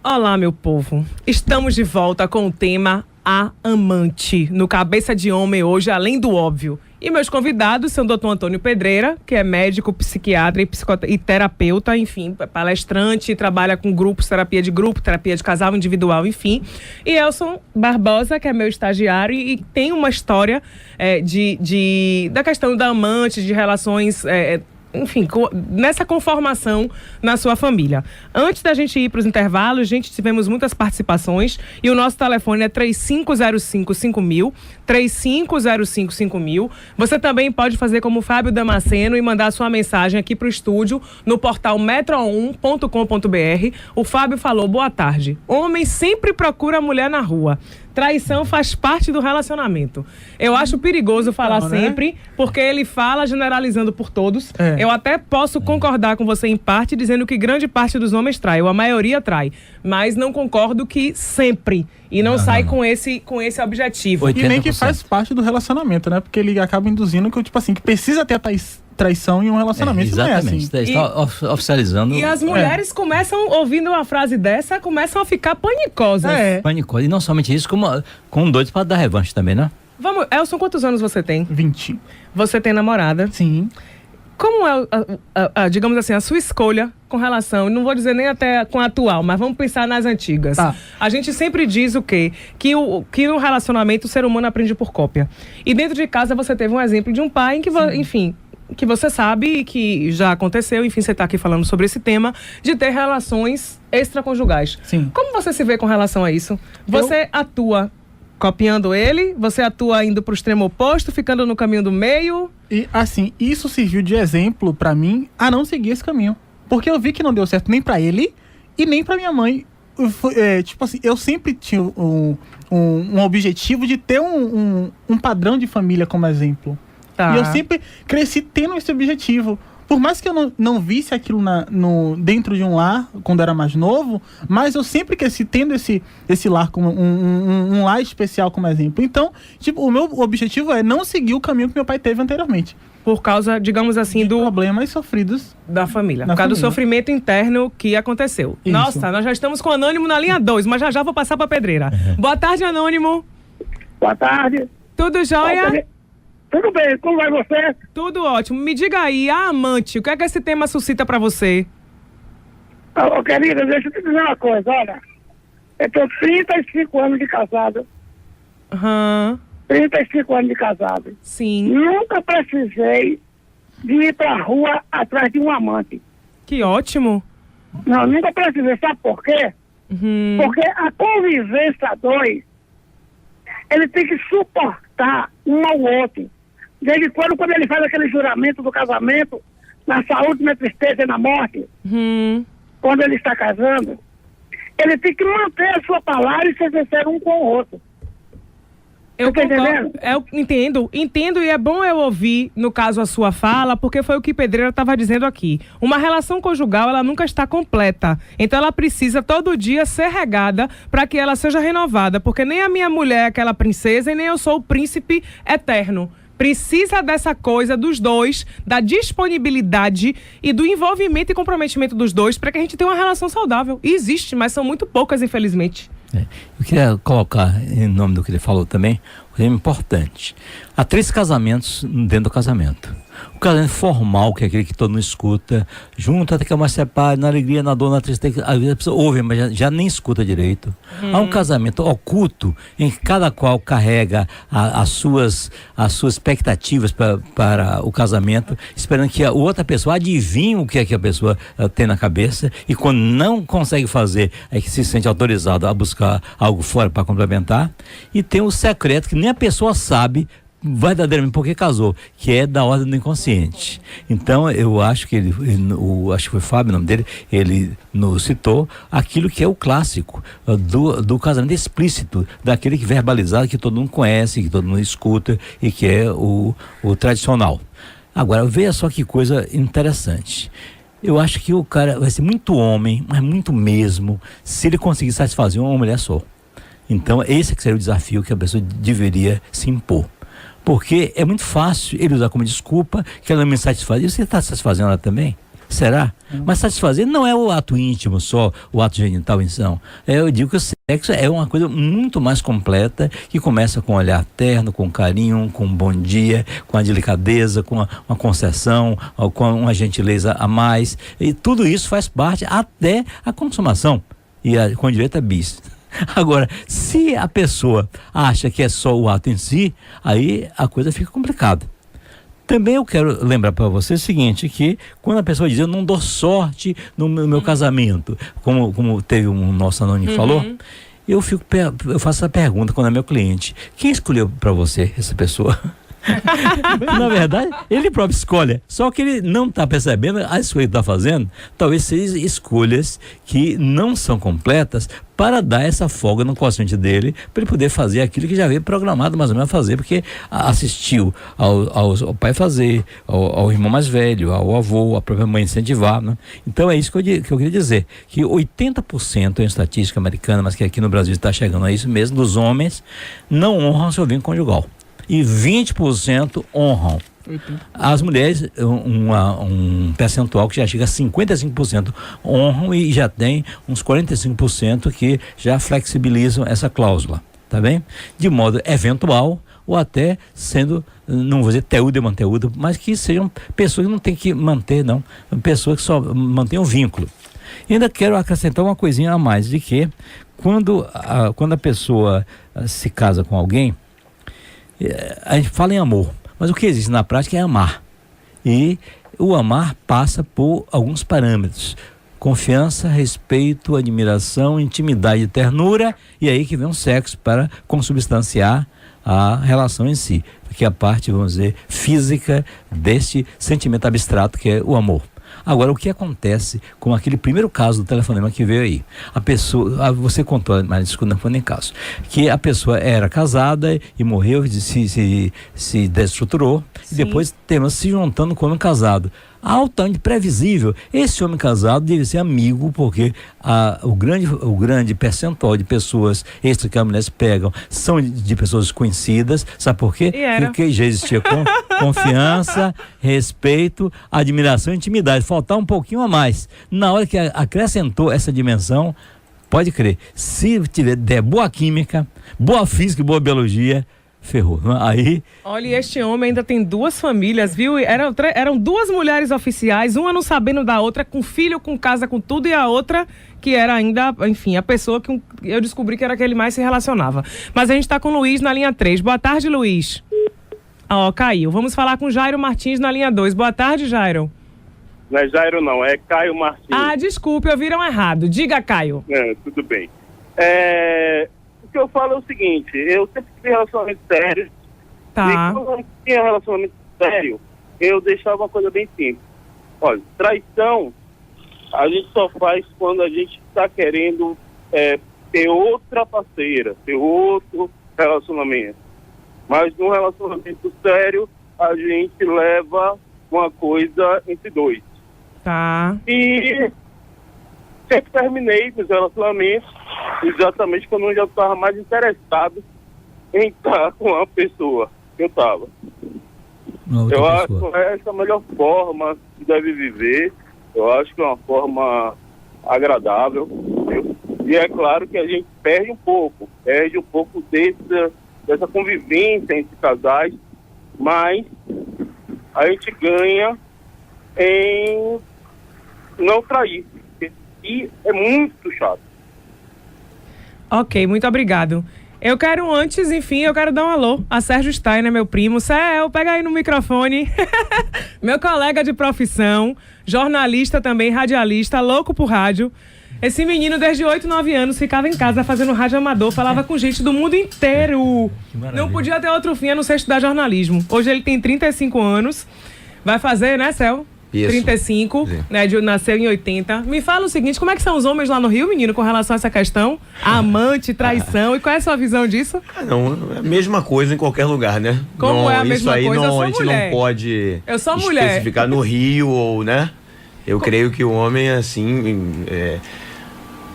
Olá, meu povo. Estamos de volta com o tema A Amante, no Cabeça de Homem hoje, além do óbvio. E meus convidados são o Dr. Antônio Pedreira, que é médico, psiquiatra e terapeuta, enfim, palestrante, trabalha com grupos, terapia de grupo, terapia de casal, individual, enfim. E Elson Barbosa, que é meu estagiário e tem uma história da questão da amante, de relações... enfim, nessa conformação na sua família. Antes da gente ir para os intervalos, gente, tivemos muitas participações e o nosso telefone é 3505-5000, 3505-5000. Você também pode fazer como o Fábio Damasceno e mandar sua mensagem aqui para o estúdio no portal metro1.com.br. O Fábio falou, boa tarde. Homem sempre procura mulher na rua. Traição faz parte do relacionamento. Eu acho perigoso falar sempre, porque ele fala generalizando por todos. Eu até posso concordar com você em parte, dizendo que grande parte dos homens trai, ou a maioria trai. Mas não concordo que sempre. E não sai com esse objetivo. 80%. E nem que faz parte do relacionamento, né? Porque ele acaba induzindo que, tipo assim, que precisa ter a traição em um relacionamento. Exatamente, não é assim. Está oficializando. E as mulheres começam, ouvindo uma frase dessa, começam a ficar panicosas. Panicosas. E não somente isso, como doidos para dar revanche também, né? Vamos, Elson, quantos anos você tem? 20. Você tem namorada? Sim. Como é, digamos assim, a sua escolha com relação, não vou dizer nem até com a atual, mas vamos pensar nas antigas. Tá. A gente sempre diz o quê? Que no relacionamento o ser humano aprende por cópia. E dentro de casa você teve um exemplo de um pai em que, enfim, que você sabe que já aconteceu, enfim, você está aqui falando sobre esse tema, de ter relações extraconjugais. Sim. Como você se vê com relação a isso? Você atua copiando ele? Você atua indo para o extremo oposto, ficando no caminho do meio? E, assim, isso serviu de exemplo para mim a não seguir esse caminho. Porque eu vi que não deu certo nem para ele e nem para minha mãe. Tipo assim, eu sempre tinha um objetivo de ter um padrão de família como exemplo. Tá. E eu sempre cresci tendo esse objetivo. Por mais que eu não visse aquilo dentro de um lar, quando era mais novo, mas eu sempre cresci tendo esse lar como um lar especial como exemplo. Então, tipo, o meu objetivo é não seguir o caminho que meu pai teve anteriormente. Por causa, digamos assim, do problemas sofridos da família. Por causa do sofrimento interno que aconteceu. Isso. Nossa, nós já estamos com o Anônimo na linha 2, mas já vou passar para Pedreira. Boa tarde, Anônimo. Boa tarde. Tudo jóia? Tudo bem, como vai você? Tudo ótimo. Me diga aí, a amante, o que é que esse tema suscita pra você? Ô, querida, deixa eu te dizer uma coisa, olha. Eu tenho 35 anos de casado. 35 anos de casado. Sim. Nunca precisei de ir pra rua atrás de um amante. Que ótimo. Não, nunca precisei. Sabe por quê? Porque a convivência a dois, ele tem que suportar um ao outro. Desde quando ele faz aquele juramento do casamento, na saúde, na tristeza e na morte, quando ele está casando, ele tem que manter a sua palavra e ser sincero um com o outro. Eu entendo, e é bom eu ouvir, no caso, a sua fala, porque foi o que Pedreira estava dizendo aqui. Uma relação conjugal, ela nunca está completa, então ela precisa todo dia ser regada para que ela seja renovada, porque nem a minha mulher é aquela princesa e nem eu sou o príncipe eterno. Precisa dessa coisa dos dois, da disponibilidade e do envolvimento e comprometimento dos dois para que a gente tenha uma relação saudável. E existe, mas são muito poucas, infelizmente. Eu queria colocar, em nome do que ele falou também, um tema importante. Há 3 casamentos dentro do casamento. O casamento formal, que é aquele que todo mundo escuta, junto até que uma separe, na alegria, na dor, na tristeza, às vezes a pessoa ouve, mas já nem escuta direito. Há um casamento oculto, em que cada qual carrega as suas expectativas para o casamento, esperando que a outra pessoa adivinhe o que é que a pessoa tem na cabeça, e quando não consegue fazer, é que se sente autorizado a buscar algo fora para complementar. E tem o secreto que nem a pessoa sabe verdadeiramente porque casou, que é da ordem do inconsciente. Então eu acho que acho que foi Fábio o nome dele, ele nos citou aquilo que é o clássico do casamento explícito, daquele que verbalizado, que todo mundo conhece, que todo mundo escuta e que é o tradicional. Agora, veja só que coisa interessante. Eu acho que o cara vai ser muito homem, mas muito mesmo, se ele conseguir satisfazer uma mulher só. Então esse que seria o desafio que a pessoa deveria se impor. Porque é muito fácil ele usar como desculpa que ela não me satisfaz. E você está satisfazendo ela também? Será? Mas satisfazer não é o ato íntimo só, o ato genital em si. Eu digo que o sexo é uma coisa muito mais completa, que começa com um olhar terno, com carinho, com um bom dia, com a delicadeza, com uma concessão, com uma gentileza a mais. E tudo isso faz parte até a consumação. E com direito a bis. Agora, se a pessoa acha que é só o ato em si, aí a coisa fica complicada. Também eu quero lembrar para você o seguinte, que quando a pessoa diz, eu não dou sorte no meu casamento, como teve um nosso anônimo que falou, eu faço essa pergunta quando é meu cliente: quem escolheu para você essa pessoa? Na verdade, ele próprio escolhe, só que ele não está percebendo as escolhas que está fazendo, talvez sejam escolhas que não são completas, para dar essa folga no consciente dele, para ele poder fazer aquilo que já veio programado mais ou menos a fazer, porque assistiu ao pai fazer, ao irmão mais velho, ao avô, à própria mãe incentivar, né? Então é isso que eu queria dizer, que 80% em estatística americana, mas que aqui no Brasil está chegando a isso mesmo, dos homens não honram seu vínculo conjugal. E 20% honram. As mulheres, um percentual que já chega a 55% honram, e já tem uns 45% que já flexibilizam essa cláusula, tá bem? De modo eventual, ou até sendo, não vou dizer teúdo e manteúdo, mas que sejam pessoas que não tem que manter, não. Pessoas que só mantêm o vínculo. E ainda quero acrescentar uma coisinha a mais, de que quando a pessoa se casa com alguém, a gente fala em amor, mas o que existe na prática é amar. E o amar passa por alguns parâmetros: confiança, respeito, admiração, intimidade e ternura, e aí que vem o sexo para consubstanciar a relação em si, que é a parte, vamos dizer, física desse sentimento abstrato que é o amor. Agora, o que acontece com aquele primeiro caso do telefonema que veio aí? A pessoa, você contou, mas desculpa, não foi nem caso, que a pessoa era casada e morreu, se desestruturou, e depois temos se juntando com o homem casado. Altamente previsível. Esse homem casado deve ser amigo, porque o grande percentual de pessoas extra que as mulheres pegam são de pessoas desconhecidas. Sabe por quê? Porque já existia confiança, respeito, admiração e intimidade. Faltar um pouquinho a mais. Na hora que acrescentou essa dimensão, pode crer, se der boa química, boa física e boa biologia, ferrou. Aí... Olha, e este homem ainda tem 2 famílias, viu? Eram 2 mulheres oficiais, uma não sabendo da outra, com filho, com casa, com tudo, e a outra que era ainda, enfim, a pessoa que eu descobri que era que ele mais se relacionava. Mas a gente está com o Luiz na linha 3. Boa tarde, Luiz. Caiu. Vamos falar com Jairo Martins na linha 2. Boa tarde, Jairo. Não é Jairo, não, é Caio Martins. Ah, desculpe, ouviram errado. Diga, Caio. Tudo bem. O que eu falo é o seguinte, eu sempre tive relacionamento sério. Tá. E quando eu tinha relacionamento sério, eu deixava uma coisa bem simples. Olha, traição a gente só faz quando a gente está querendo ter outra parceira, ter outro relacionamento. Mas num relacionamento sério, a gente leva uma coisa entre dois. Tá. E sempre terminei os relacionamentos exatamente quando eu já estava mais interessado em estar com a pessoa que eu estava. Eu acho que essa é a melhor forma que deve viver. Eu acho que é uma forma agradável. E é claro que a gente perde um pouco dessa convivência entre casais, mas a gente ganha em não trair. E é muito chato. Ok, muito obrigado. Eu quero antes, enfim, eu quero dar um alô a Sérgio Steiner, meu primo. Céu, pega aí no microfone. Meu colega de profissão, jornalista também, radialista, louco por rádio. Esse menino, desde 8, 9 anos, ficava em casa fazendo rádio amador, falava com gente do mundo inteiro. Não podia ter outro fim a não ser estudar jornalismo. Hoje ele tem 35 anos, vai fazer, né, Céu? Isso. 35, né, nasceu em 80. Me fala o seguinte, como é que são os homens lá no Rio, menino, com relação a essa questão? Amante, traição, e qual é a sua visão disso? Não, é a mesma coisa em qualquer lugar, né? Como não, é a mesma isso aí coisa? não, a gente não pode especificar no Rio, ou, né? Eu creio que o homem, assim,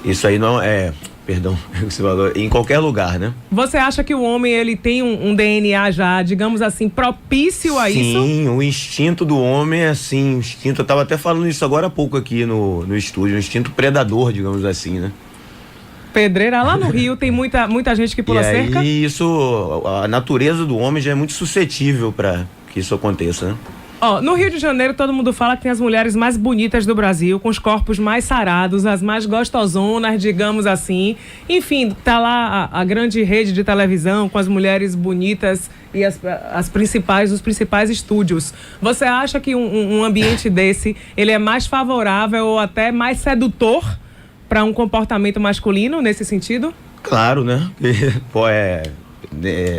isso aí não é... Perdão, você falou, em qualquer lugar, né? Você acha que o homem, ele tem um DNA já, digamos assim, propício a isso? Sim, o instinto do homem é assim, eu estava até falando isso agora há pouco aqui no estúdio, um instinto predador, digamos assim, né? Pedreira, lá no Rio tem muita gente que pula cerca? E isso, a natureza do homem já é muito suscetível para que isso aconteça, né? No Rio de Janeiro, todo mundo fala que tem as mulheres mais bonitas do Brasil, com os corpos mais sarados, as mais gostosonas, digamos assim. Enfim, tá lá a grande rede de televisão com as mulheres bonitas e os principais estúdios. Você acha que um ambiente desse, ele é mais favorável ou até mais sedutor para um comportamento masculino nesse sentido? Claro, né?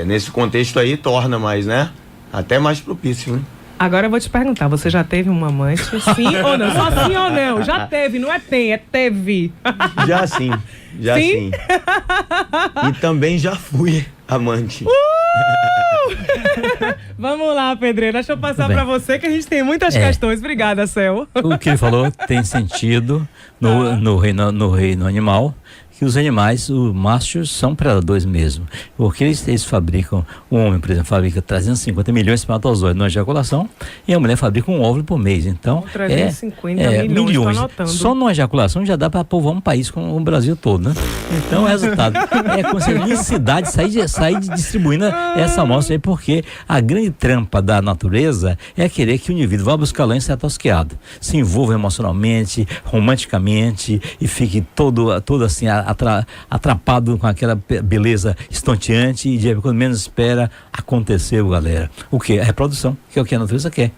Nesse contexto aí torna mais, né? Até mais propício, né? Agora eu vou te perguntar, você já teve uma amante? Sim ou não? Só sim ou não? Já teve, não é tem, é teve. Já sim, já sim. E também já fui amante. Vamos lá, Pedreira, deixa eu passar para você que a gente tem muitas questões. Obrigada, Céu. O que ele falou tem sentido no reino animal, que os animais, os machos, são predadores mesmo. Porque eles fabricam, o homem, por exemplo, fabrica 350 milhões de espermatozoides na ejaculação e a mulher fabrica um óvulo por mês. Então, 350 milhões. Só numa ejaculação já dá para povoar um país como o Brasil todo, né? Então, o resultado é com essa unicidade sair distribuindo essa amostra aí, porque a grande trampa da natureza é querer que o indivíduo vá buscar lã e seja tosqueado, se envolva emocionalmente, romanticamente e fique todo assim atrapado com aquela beleza estonteante e de quando menos espera aconteceu, galera. O que? A reprodução, que é o que a natureza quer.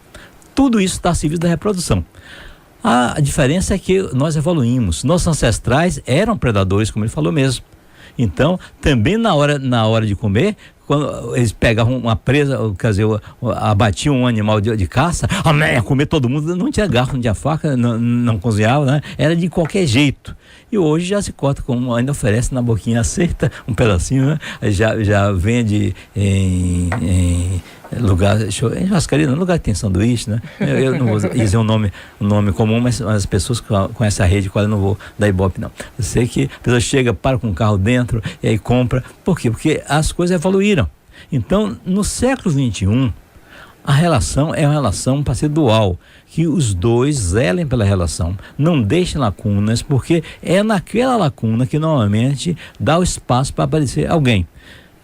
Tudo isso está a serviço da reprodução. A diferença é que nós evoluímos. Nossos ancestrais eram predadores, como ele falou mesmo. Então, também na hora de comer, quando eles pegavam uma presa, quer dizer, abatiam um animal de caça, comer todo mundo, não tinha garfo, não tinha faca, não cozinhava, né? Era de qualquer jeito. E hoje já se corta, como ainda oferece na boquinha, aceita um pedacinho, né? Já vende em lugar, em churrascaria, no lugar que tem sanduíche, né? Eu não vou dizer um nome comum, mas as pessoas com essa rede, qual eu não vou dar ibope, não. Eu sei que a pessoa chega, para com o carro dentro e aí compra. Por quê? Porque as coisas evoluíram. Então, no século XXI, a relação é uma relação para ser dual, que os dois zelem pela relação, não deixem lacunas, porque é naquela lacuna que normalmente dá o espaço para aparecer alguém.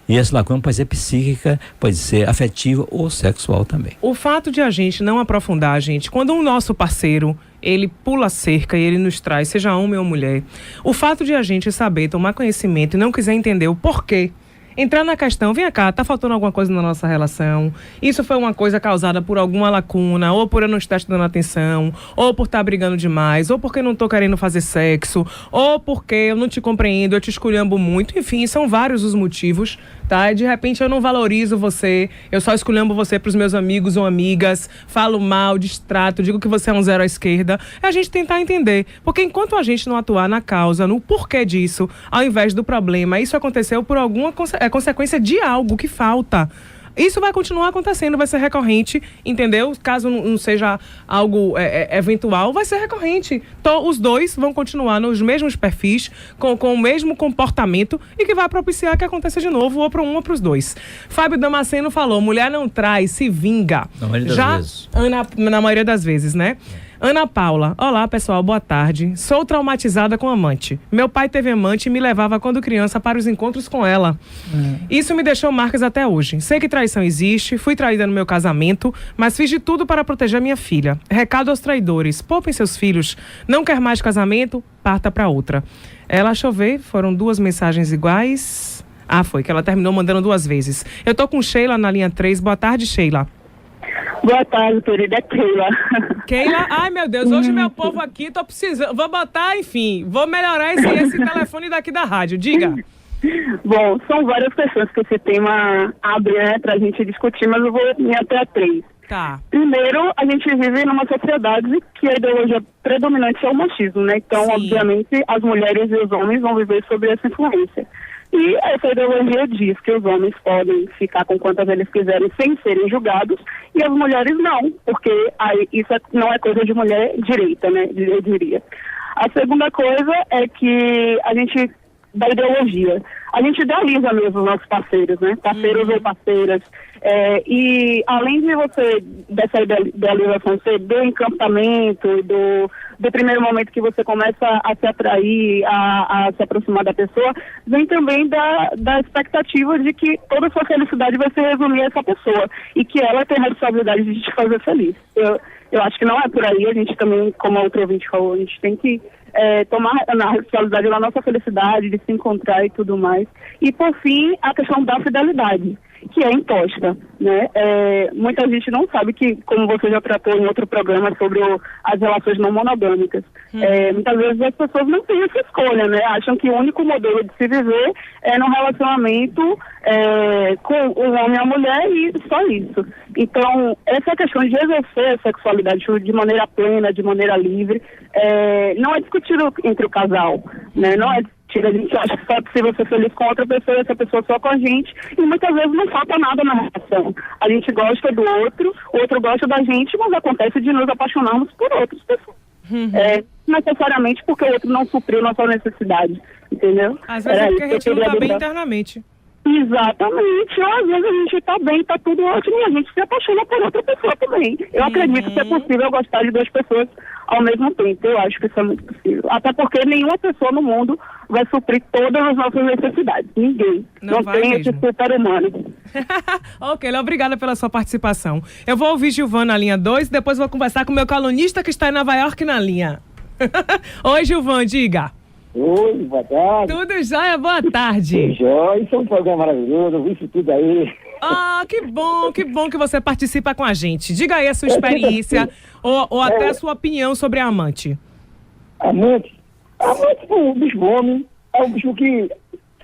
E essa lacuna pode ser psíquica, pode ser afetiva ou sexual também. O fato de a gente não aprofundar, gente, quando o nosso parceiro, ele pula a cerca e ele nos traz, seja homem ou mulher, o fato de a gente saber tomar conhecimento e não quiser entender o porquê Entrar na questão, vem cá, tá faltando alguma coisa na nossa relação? Isso foi uma coisa causada por alguma lacuna, ou por eu não estar te dando atenção, ou por estar brigando demais, ou porque não tô querendo fazer sexo, ou porque eu não te compreendo, eu te esculhambo muito. Enfim, são vários os motivos, tá? E de repente eu não valorizo você, eu só esculhambo você pros meus amigos ou amigas, falo mal, distrato, digo que você é um zero à esquerda. É a gente tentar entender, porque enquanto a gente não atuar na causa, no porquê disso, ao invés do problema, isso aconteceu por alguma consequência de algo que falta. Isso vai continuar acontecendo, vai ser recorrente, entendeu? Caso não seja algo eventual, vai ser recorrente. Então, os dois vão continuar nos mesmos perfis, com o mesmo comportamento e que vai propiciar que aconteça de novo, ou para um ou para os dois. Fábio Damasceno falou, mulher não trai, se vinga. Na maioria das vezes. Na maioria das vezes, né? Ana Paula, olá pessoal, boa tarde. Sou traumatizada com amante. Meu pai teve amante e me levava quando criança para os encontros com ela. Isso me deixou marcas até hoje. Sei que traição existe, fui traída no meu casamento, mas fiz de tudo para proteger minha filha. Recado aos traidores, poupem seus filhos. Não quer mais casamento? Parta para outra. Ela, deixa eu ver, foram 2 mensagens iguais. Foi que ela terminou mandando 2 vezes. Eu tô com Sheila na linha 3. Boa tarde, Sheila. Boa tarde, querida, é Keila. Keila, ai meu Deus, hoje meu povo aqui, tô precisando, vou botar, enfim, vou melhorar esse telefone daqui da rádio, diga. Bom, são várias questões que esse tema abre, né, pra gente discutir, mas eu vou me até a 3. Tá. Primeiro, a gente vive numa sociedade que a ideologia predominante é o machismo, né? Então, Sim. obviamente, as mulheres e os homens vão viver sob essa influência. E essa ideologia diz que os homens podem ficar com quantas eles quiserem sem serem julgados e as mulheres não, porque aí isso não é coisa de mulher direita, né, eu diria. A segunda coisa é que a gente, da ideologia, a gente idealiza mesmo os nossos parceiros, né, parceiros ou parceiras, e além de você, dessa idealização ser do encantamento, do primeiro momento que você começa a se atrair, a se aproximar da pessoa, vem também da expectativa de que toda a sua felicidade vai se resumir a essa pessoa e que ela tem a responsabilidade de te fazer feliz. Eu acho que não é por aí, a gente também, como a outra ouvinte falou, a gente tem que tomar a responsabilidade da nossa felicidade, de se encontrar e tudo mais. E, por fim, a questão da fidelidade, que é imposta, né? Muita gente não sabe que, como você já tratou em outro programa sobre as relações não monogâmicas, muitas vezes as pessoas não têm essa escolha, né? Acham que o único modelo de se viver é num relacionamento com o homem e a mulher e só isso. Então, essa questão de exercer a sexualidade de maneira plena, de maneira livre, não é discutido entre o casal, né? Não é a gente acha que só é possível ser feliz com outra pessoa e essa pessoa só com a gente, e muitas vezes não falta nada na relação. A gente gosta do outro, o outro gosta da gente, mas acontece de nos apaixonarmos por outras pessoas. Necessariamente porque o outro não supriu nossa necessidade, entendeu? Às vezes é porque a gente não tá bem internamente. Exatamente, ou às vezes a gente tá bem, tá tudo ótimo e a gente se apaixona por outra pessoa também. Eu acredito que é possível gostar de 2 pessoas ao mesmo tempo, eu acho que isso é muito possível. Até porque nenhuma pessoa no mundo vai suprir todas as nossas necessidades, ninguém. Não tem esse super-humano. Ok, obrigada pela sua participação. Eu vou ouvir Gilvan na linha 2 e depois vou conversar com o meu colunista que está em Nova York na linha. Oi, Gilvan, diga. Oi, boa tarde. Tudo jóia, boa tarde. Tudo jóia, isso é um programa maravilhoso, eu vi isso tudo aí. Que bom que você participa com a gente. Diga aí a sua experiência ou até a sua opinião sobre a amante. Amante é um bicho homem, é um bicho que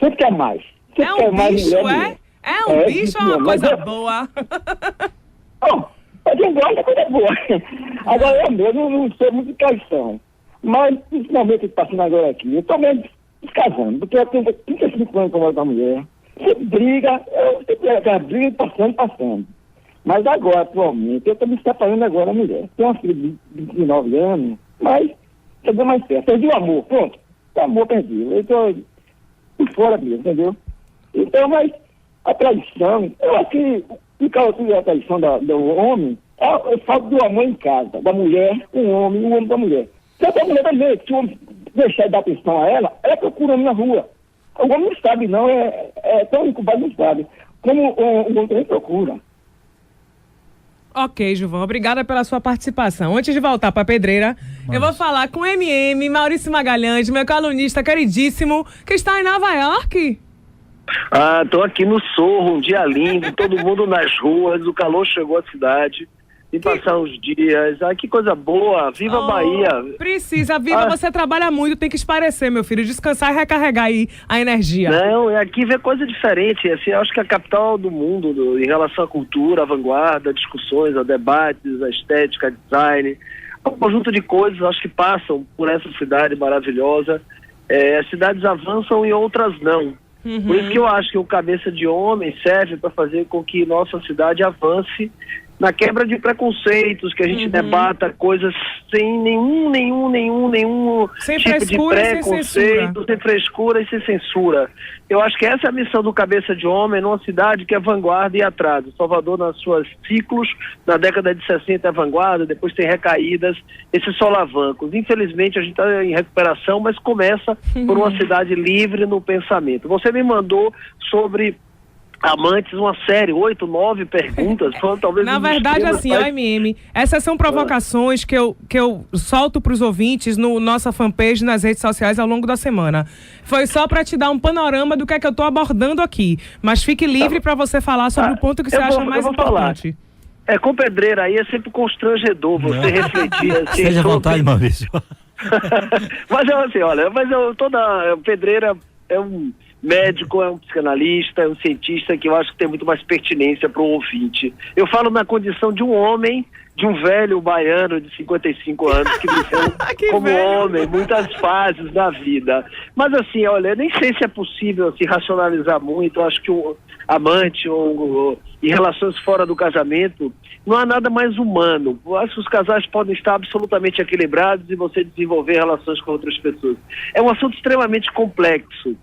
sempre quer mais. Sempre quer mais bicho, mulher. É um bicho ou uma coisa boa? Bom, pra quem gosta, é coisa boa. Agora eu mesmo não sou muito de traição. Mas, nesse momento que está passando agora aqui, eu estou mesmo descasando, porque eu tenho 35 anos que eu moro com a mulher. Sempre briga, aquela briga passando. Mas agora, atualmente, eu estou me separando agora da mulher. Tenho uma filha de 29 anos, mas chegou mais perto. Perdi o amor, pronto. O amor perdi. Eu estou por fora mesmo, entendeu? Então, mas a traição, eu acho que o causa da traição do homem é o falta do amor em casa, da mulher com o homem com a mulher. Porque a mulher também, se o homem deixar de dar atenção a ela procura homem na rua. O homem não sabe, não, é tão incubado, não sabe. Como o homem também procura. Ok, Gilvan, obrigada pela sua participação. Antes de voltar para a Pedreira, eu vou falar com o MM, Maurício Magalhães, meu colunista queridíssimo, que está em Nova York. Tô aqui no Sorro, um dia lindo, todo mundo nas ruas, o calor chegou à cidade. E passar uns dias. Que coisa boa. Viva a Bahia. Precisa, viva. Você trabalha muito, tem que esparecer, meu filho. Descansar e recarregar aí a energia. Não, aqui vê coisa diferente. Assim, eu acho que a capital do mundo, em relação à cultura, à vanguarda, a discussões, a debates, a estética, a design, um conjunto de coisas, acho que passam por essa cidade maravilhosa. As cidades avançam e outras não. Por isso que eu acho que o Cabeça de Homem serve para fazer com que nossa cidade avance na quebra de preconceitos, que a gente debata coisas sem nenhum sem tipo de preconceito, sem frescura e sem censura. Eu acho que essa é a missão do Cabeça de Homem numa cidade que é vanguarda e atraso. Salvador, nas suas ciclos, na década de 60 é vanguarda, depois tem recaídas, esses solavancos. Infelizmente a gente está em recuperação, mas começa por uma cidade livre no pensamento. Você me mandou sobre Amantes, uma série, 8, 9 perguntas. Talvez na verdade, assim, MM, essas são provocações que eu solto para os ouvintes no nossa fanpage, nas redes sociais ao longo da semana. Foi só para te dar um panorama do que é que eu estou abordando aqui. Mas fique livre para você falar sobre o ponto que você acha mais importante. Com pedreira aí é sempre constrangedor você refletir assim. Seja à vontade, Maurício. Mas assim, olha, toda pedreira é um médico, é um psicanalista, é um cientista que eu acho que tem muito mais pertinência para o ouvinte. Eu falo na condição de um homem, de um velho baiano de 55 anos que viveu como homem, muitas fases da vida. Mas assim, olha, eu nem sei se é possível se racionalizar muito. Eu acho que o amante ou em relações fora do casamento não há nada mais humano. Eu acho que os casais podem estar absolutamente equilibrados e você desenvolver relações com outras pessoas. É um assunto extremamente complexo.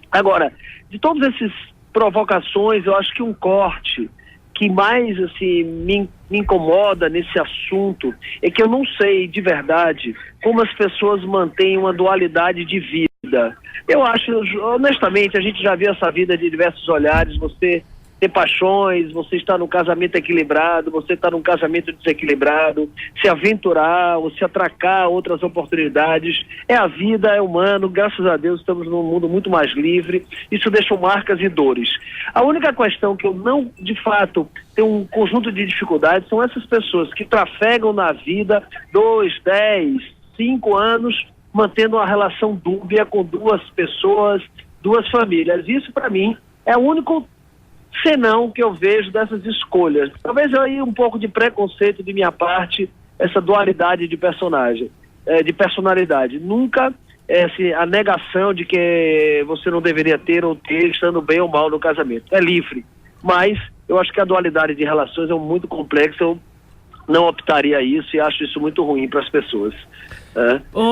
Agora, de todas essas provocações, eu acho que um corte que mais assim me incomoda nesse assunto é que eu não sei de verdade como as pessoas mantêm uma dualidade de vida. Eu acho, honestamente, a gente já viu essa vida de diversos olhares, você ter paixões, você está num casamento equilibrado, você está num casamento desequilibrado, se aventurar ou se atracar outras oportunidades. É a vida, é humano, graças a Deus estamos num mundo muito mais livre, isso deixa marcas e dores. A única questão que eu não, de fato, tenho um conjunto de dificuldades são essas pessoas que trafegam na vida 2, 10, 5 anos, mantendo uma relação dúbia com duas pessoas, duas famílias. Isso, para mim, é o único senão que eu vejo dessas escolhas. Talvez aí um pouco de preconceito de minha parte, essa dualidade de personagem, de personalidade. Nunca a negação de que você não deveria ter ou ter, estando bem ou mal no casamento. É livre. Mas eu acho que a dualidade de relações é muito complexa. Eu não optaria isso e acho isso muito ruim para as pessoas.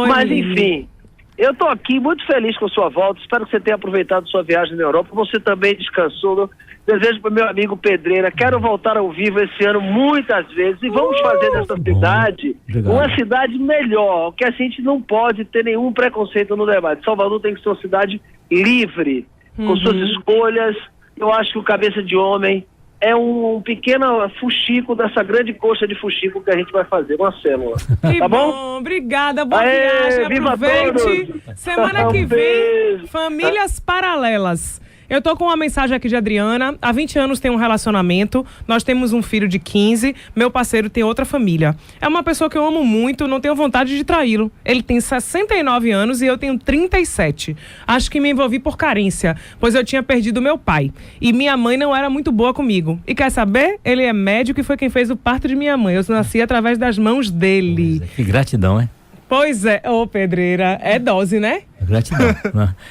Mas, enfim, eu estou aqui muito feliz com a sua volta. Espero que você tenha aproveitado sua viagem na Europa. Você também descansou. Desejo para o meu amigo Pedreira, quero voltar ao vivo esse ano muitas vezes e vamos fazer dessa cidade uma cidade melhor, que a gente não pode ter nenhum preconceito no debate. Salvador tem que ser uma cidade livre, com suas escolhas. Eu acho que o Cabeça de Homem é um pequeno fuxico dessa grande coxa de fuxico que a gente vai fazer, uma célula. Tá bom? Obrigada, boa viagem, viva aproveite. Todos. Semana que vem, Famílias Paralelas. Eu tô com uma mensagem aqui de Adriana. Há 20 anos tem um relacionamento. Nós temos um filho de 15. Meu parceiro tem outra família. É uma pessoa que eu amo muito, não tenho vontade de traí-lo. Ele tem 69 anos e eu tenho 37. Acho que me envolvi por carência, pois eu tinha perdido meu pai. E minha mãe não era muito boa comigo. E quer saber? Ele é médico e foi quem fez o parto de minha mãe. Eu nasci através das mãos dele. Que gratidão, hein? Pois é, Pedreira, é dose, né? Gratidão.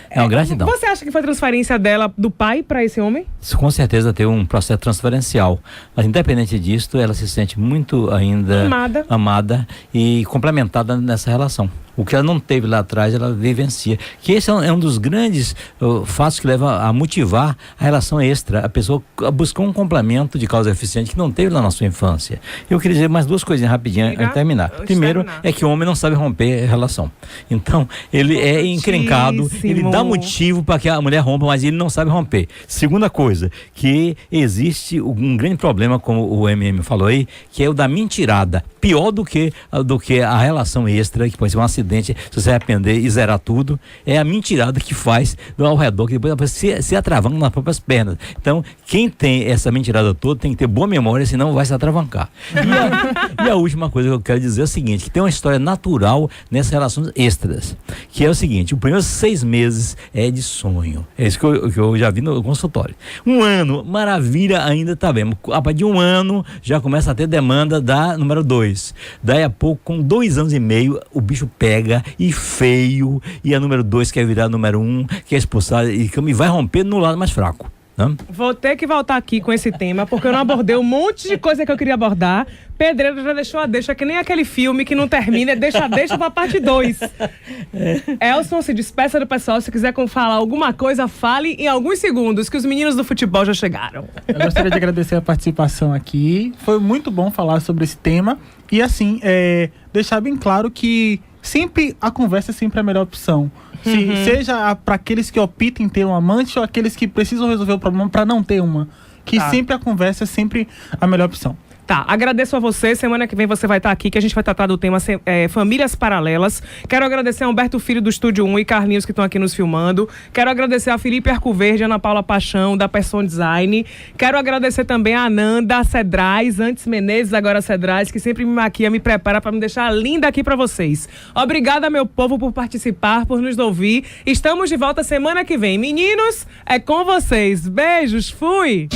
É uma gratidão. Você acha que foi transferência dela do pai para esse homem? Isso, com certeza tem um processo transferencial. Mas independente disso, ela se sente muito ainda amada e complementada nessa relação. O que ela não teve lá atrás, ela vivencia. Que esse é um dos grandes fatos que leva a motivar a relação extra. A pessoa buscar um complemento de causa eficiente que não teve lá na sua infância. Eu queria dizer mais duas coisinhas rapidinho antes de terminar. Primeiro, é que o homem não sabe romper a relação. Então, ele é encrencado, ele dá motivo para que a mulher rompa, mas ele não sabe romper. Segunda coisa, que existe um grande problema, como o MM falou aí, que é o da mentirada. pior do que a relação extra, que pode ser um acidente, se você arrepender e zerar tudo, é a mentirada que faz ao redor, que depois se atravanca nas próprias pernas. Então, quem tem essa mentirada toda tem que ter boa memória, senão vai se atravancar. E a última coisa que eu quero dizer é o seguinte, que tem uma história natural nessas relações extras, que é o seguinte: os primeiros 6 meses é de sonho. É isso que eu já vi no consultório. 1 ano, maravilha, ainda tá bem. A partir de 1 ano, já começa a ter demanda da número 2. Daí a pouco, com 2 anos e meio, o bicho pega e feio, e a número 2 quer virar a número 1, quer expulsar, e vai romper no lado mais fraco. Não? Vou ter que voltar aqui com esse tema, porque eu não abordei um monte de coisa que eu queria abordar. Pedreiro já deixou a deixa, que nem aquele filme que não termina, deixa pra parte 2. Elson, se despeça do pessoal. Se quiser falar alguma coisa, fale em alguns segundos, que os meninos do futebol já chegaram. Eu gostaria de agradecer a participação aqui. Foi muito bom falar sobre esse tema. E assim, deixar bem claro que sempre a conversa é sempre a melhor opção. Seja para aqueles que optam em ter um amante ou aqueles que precisam resolver o problema para não ter uma. Que sempre a conversa é sempre a melhor opção. Tá, agradeço a você. Semana que vem você vai estar aqui, que a gente vai tratar do tema famílias paralelas. Quero agradecer a Humberto Filho do Estúdio 1 e Carlinhos, que estão aqui nos filmando. Quero agradecer a Felipe Arcoverde, Ana Paula Paixão, da Person Design. Quero agradecer também a Ananda Cedrais, antes Menezes, agora Cedrais, que sempre me maquia, me prepara para me deixar linda aqui para vocês. Obrigada, meu povo, por participar, por nos ouvir. Estamos de volta semana que vem. Meninos, é com vocês. Beijos, fui!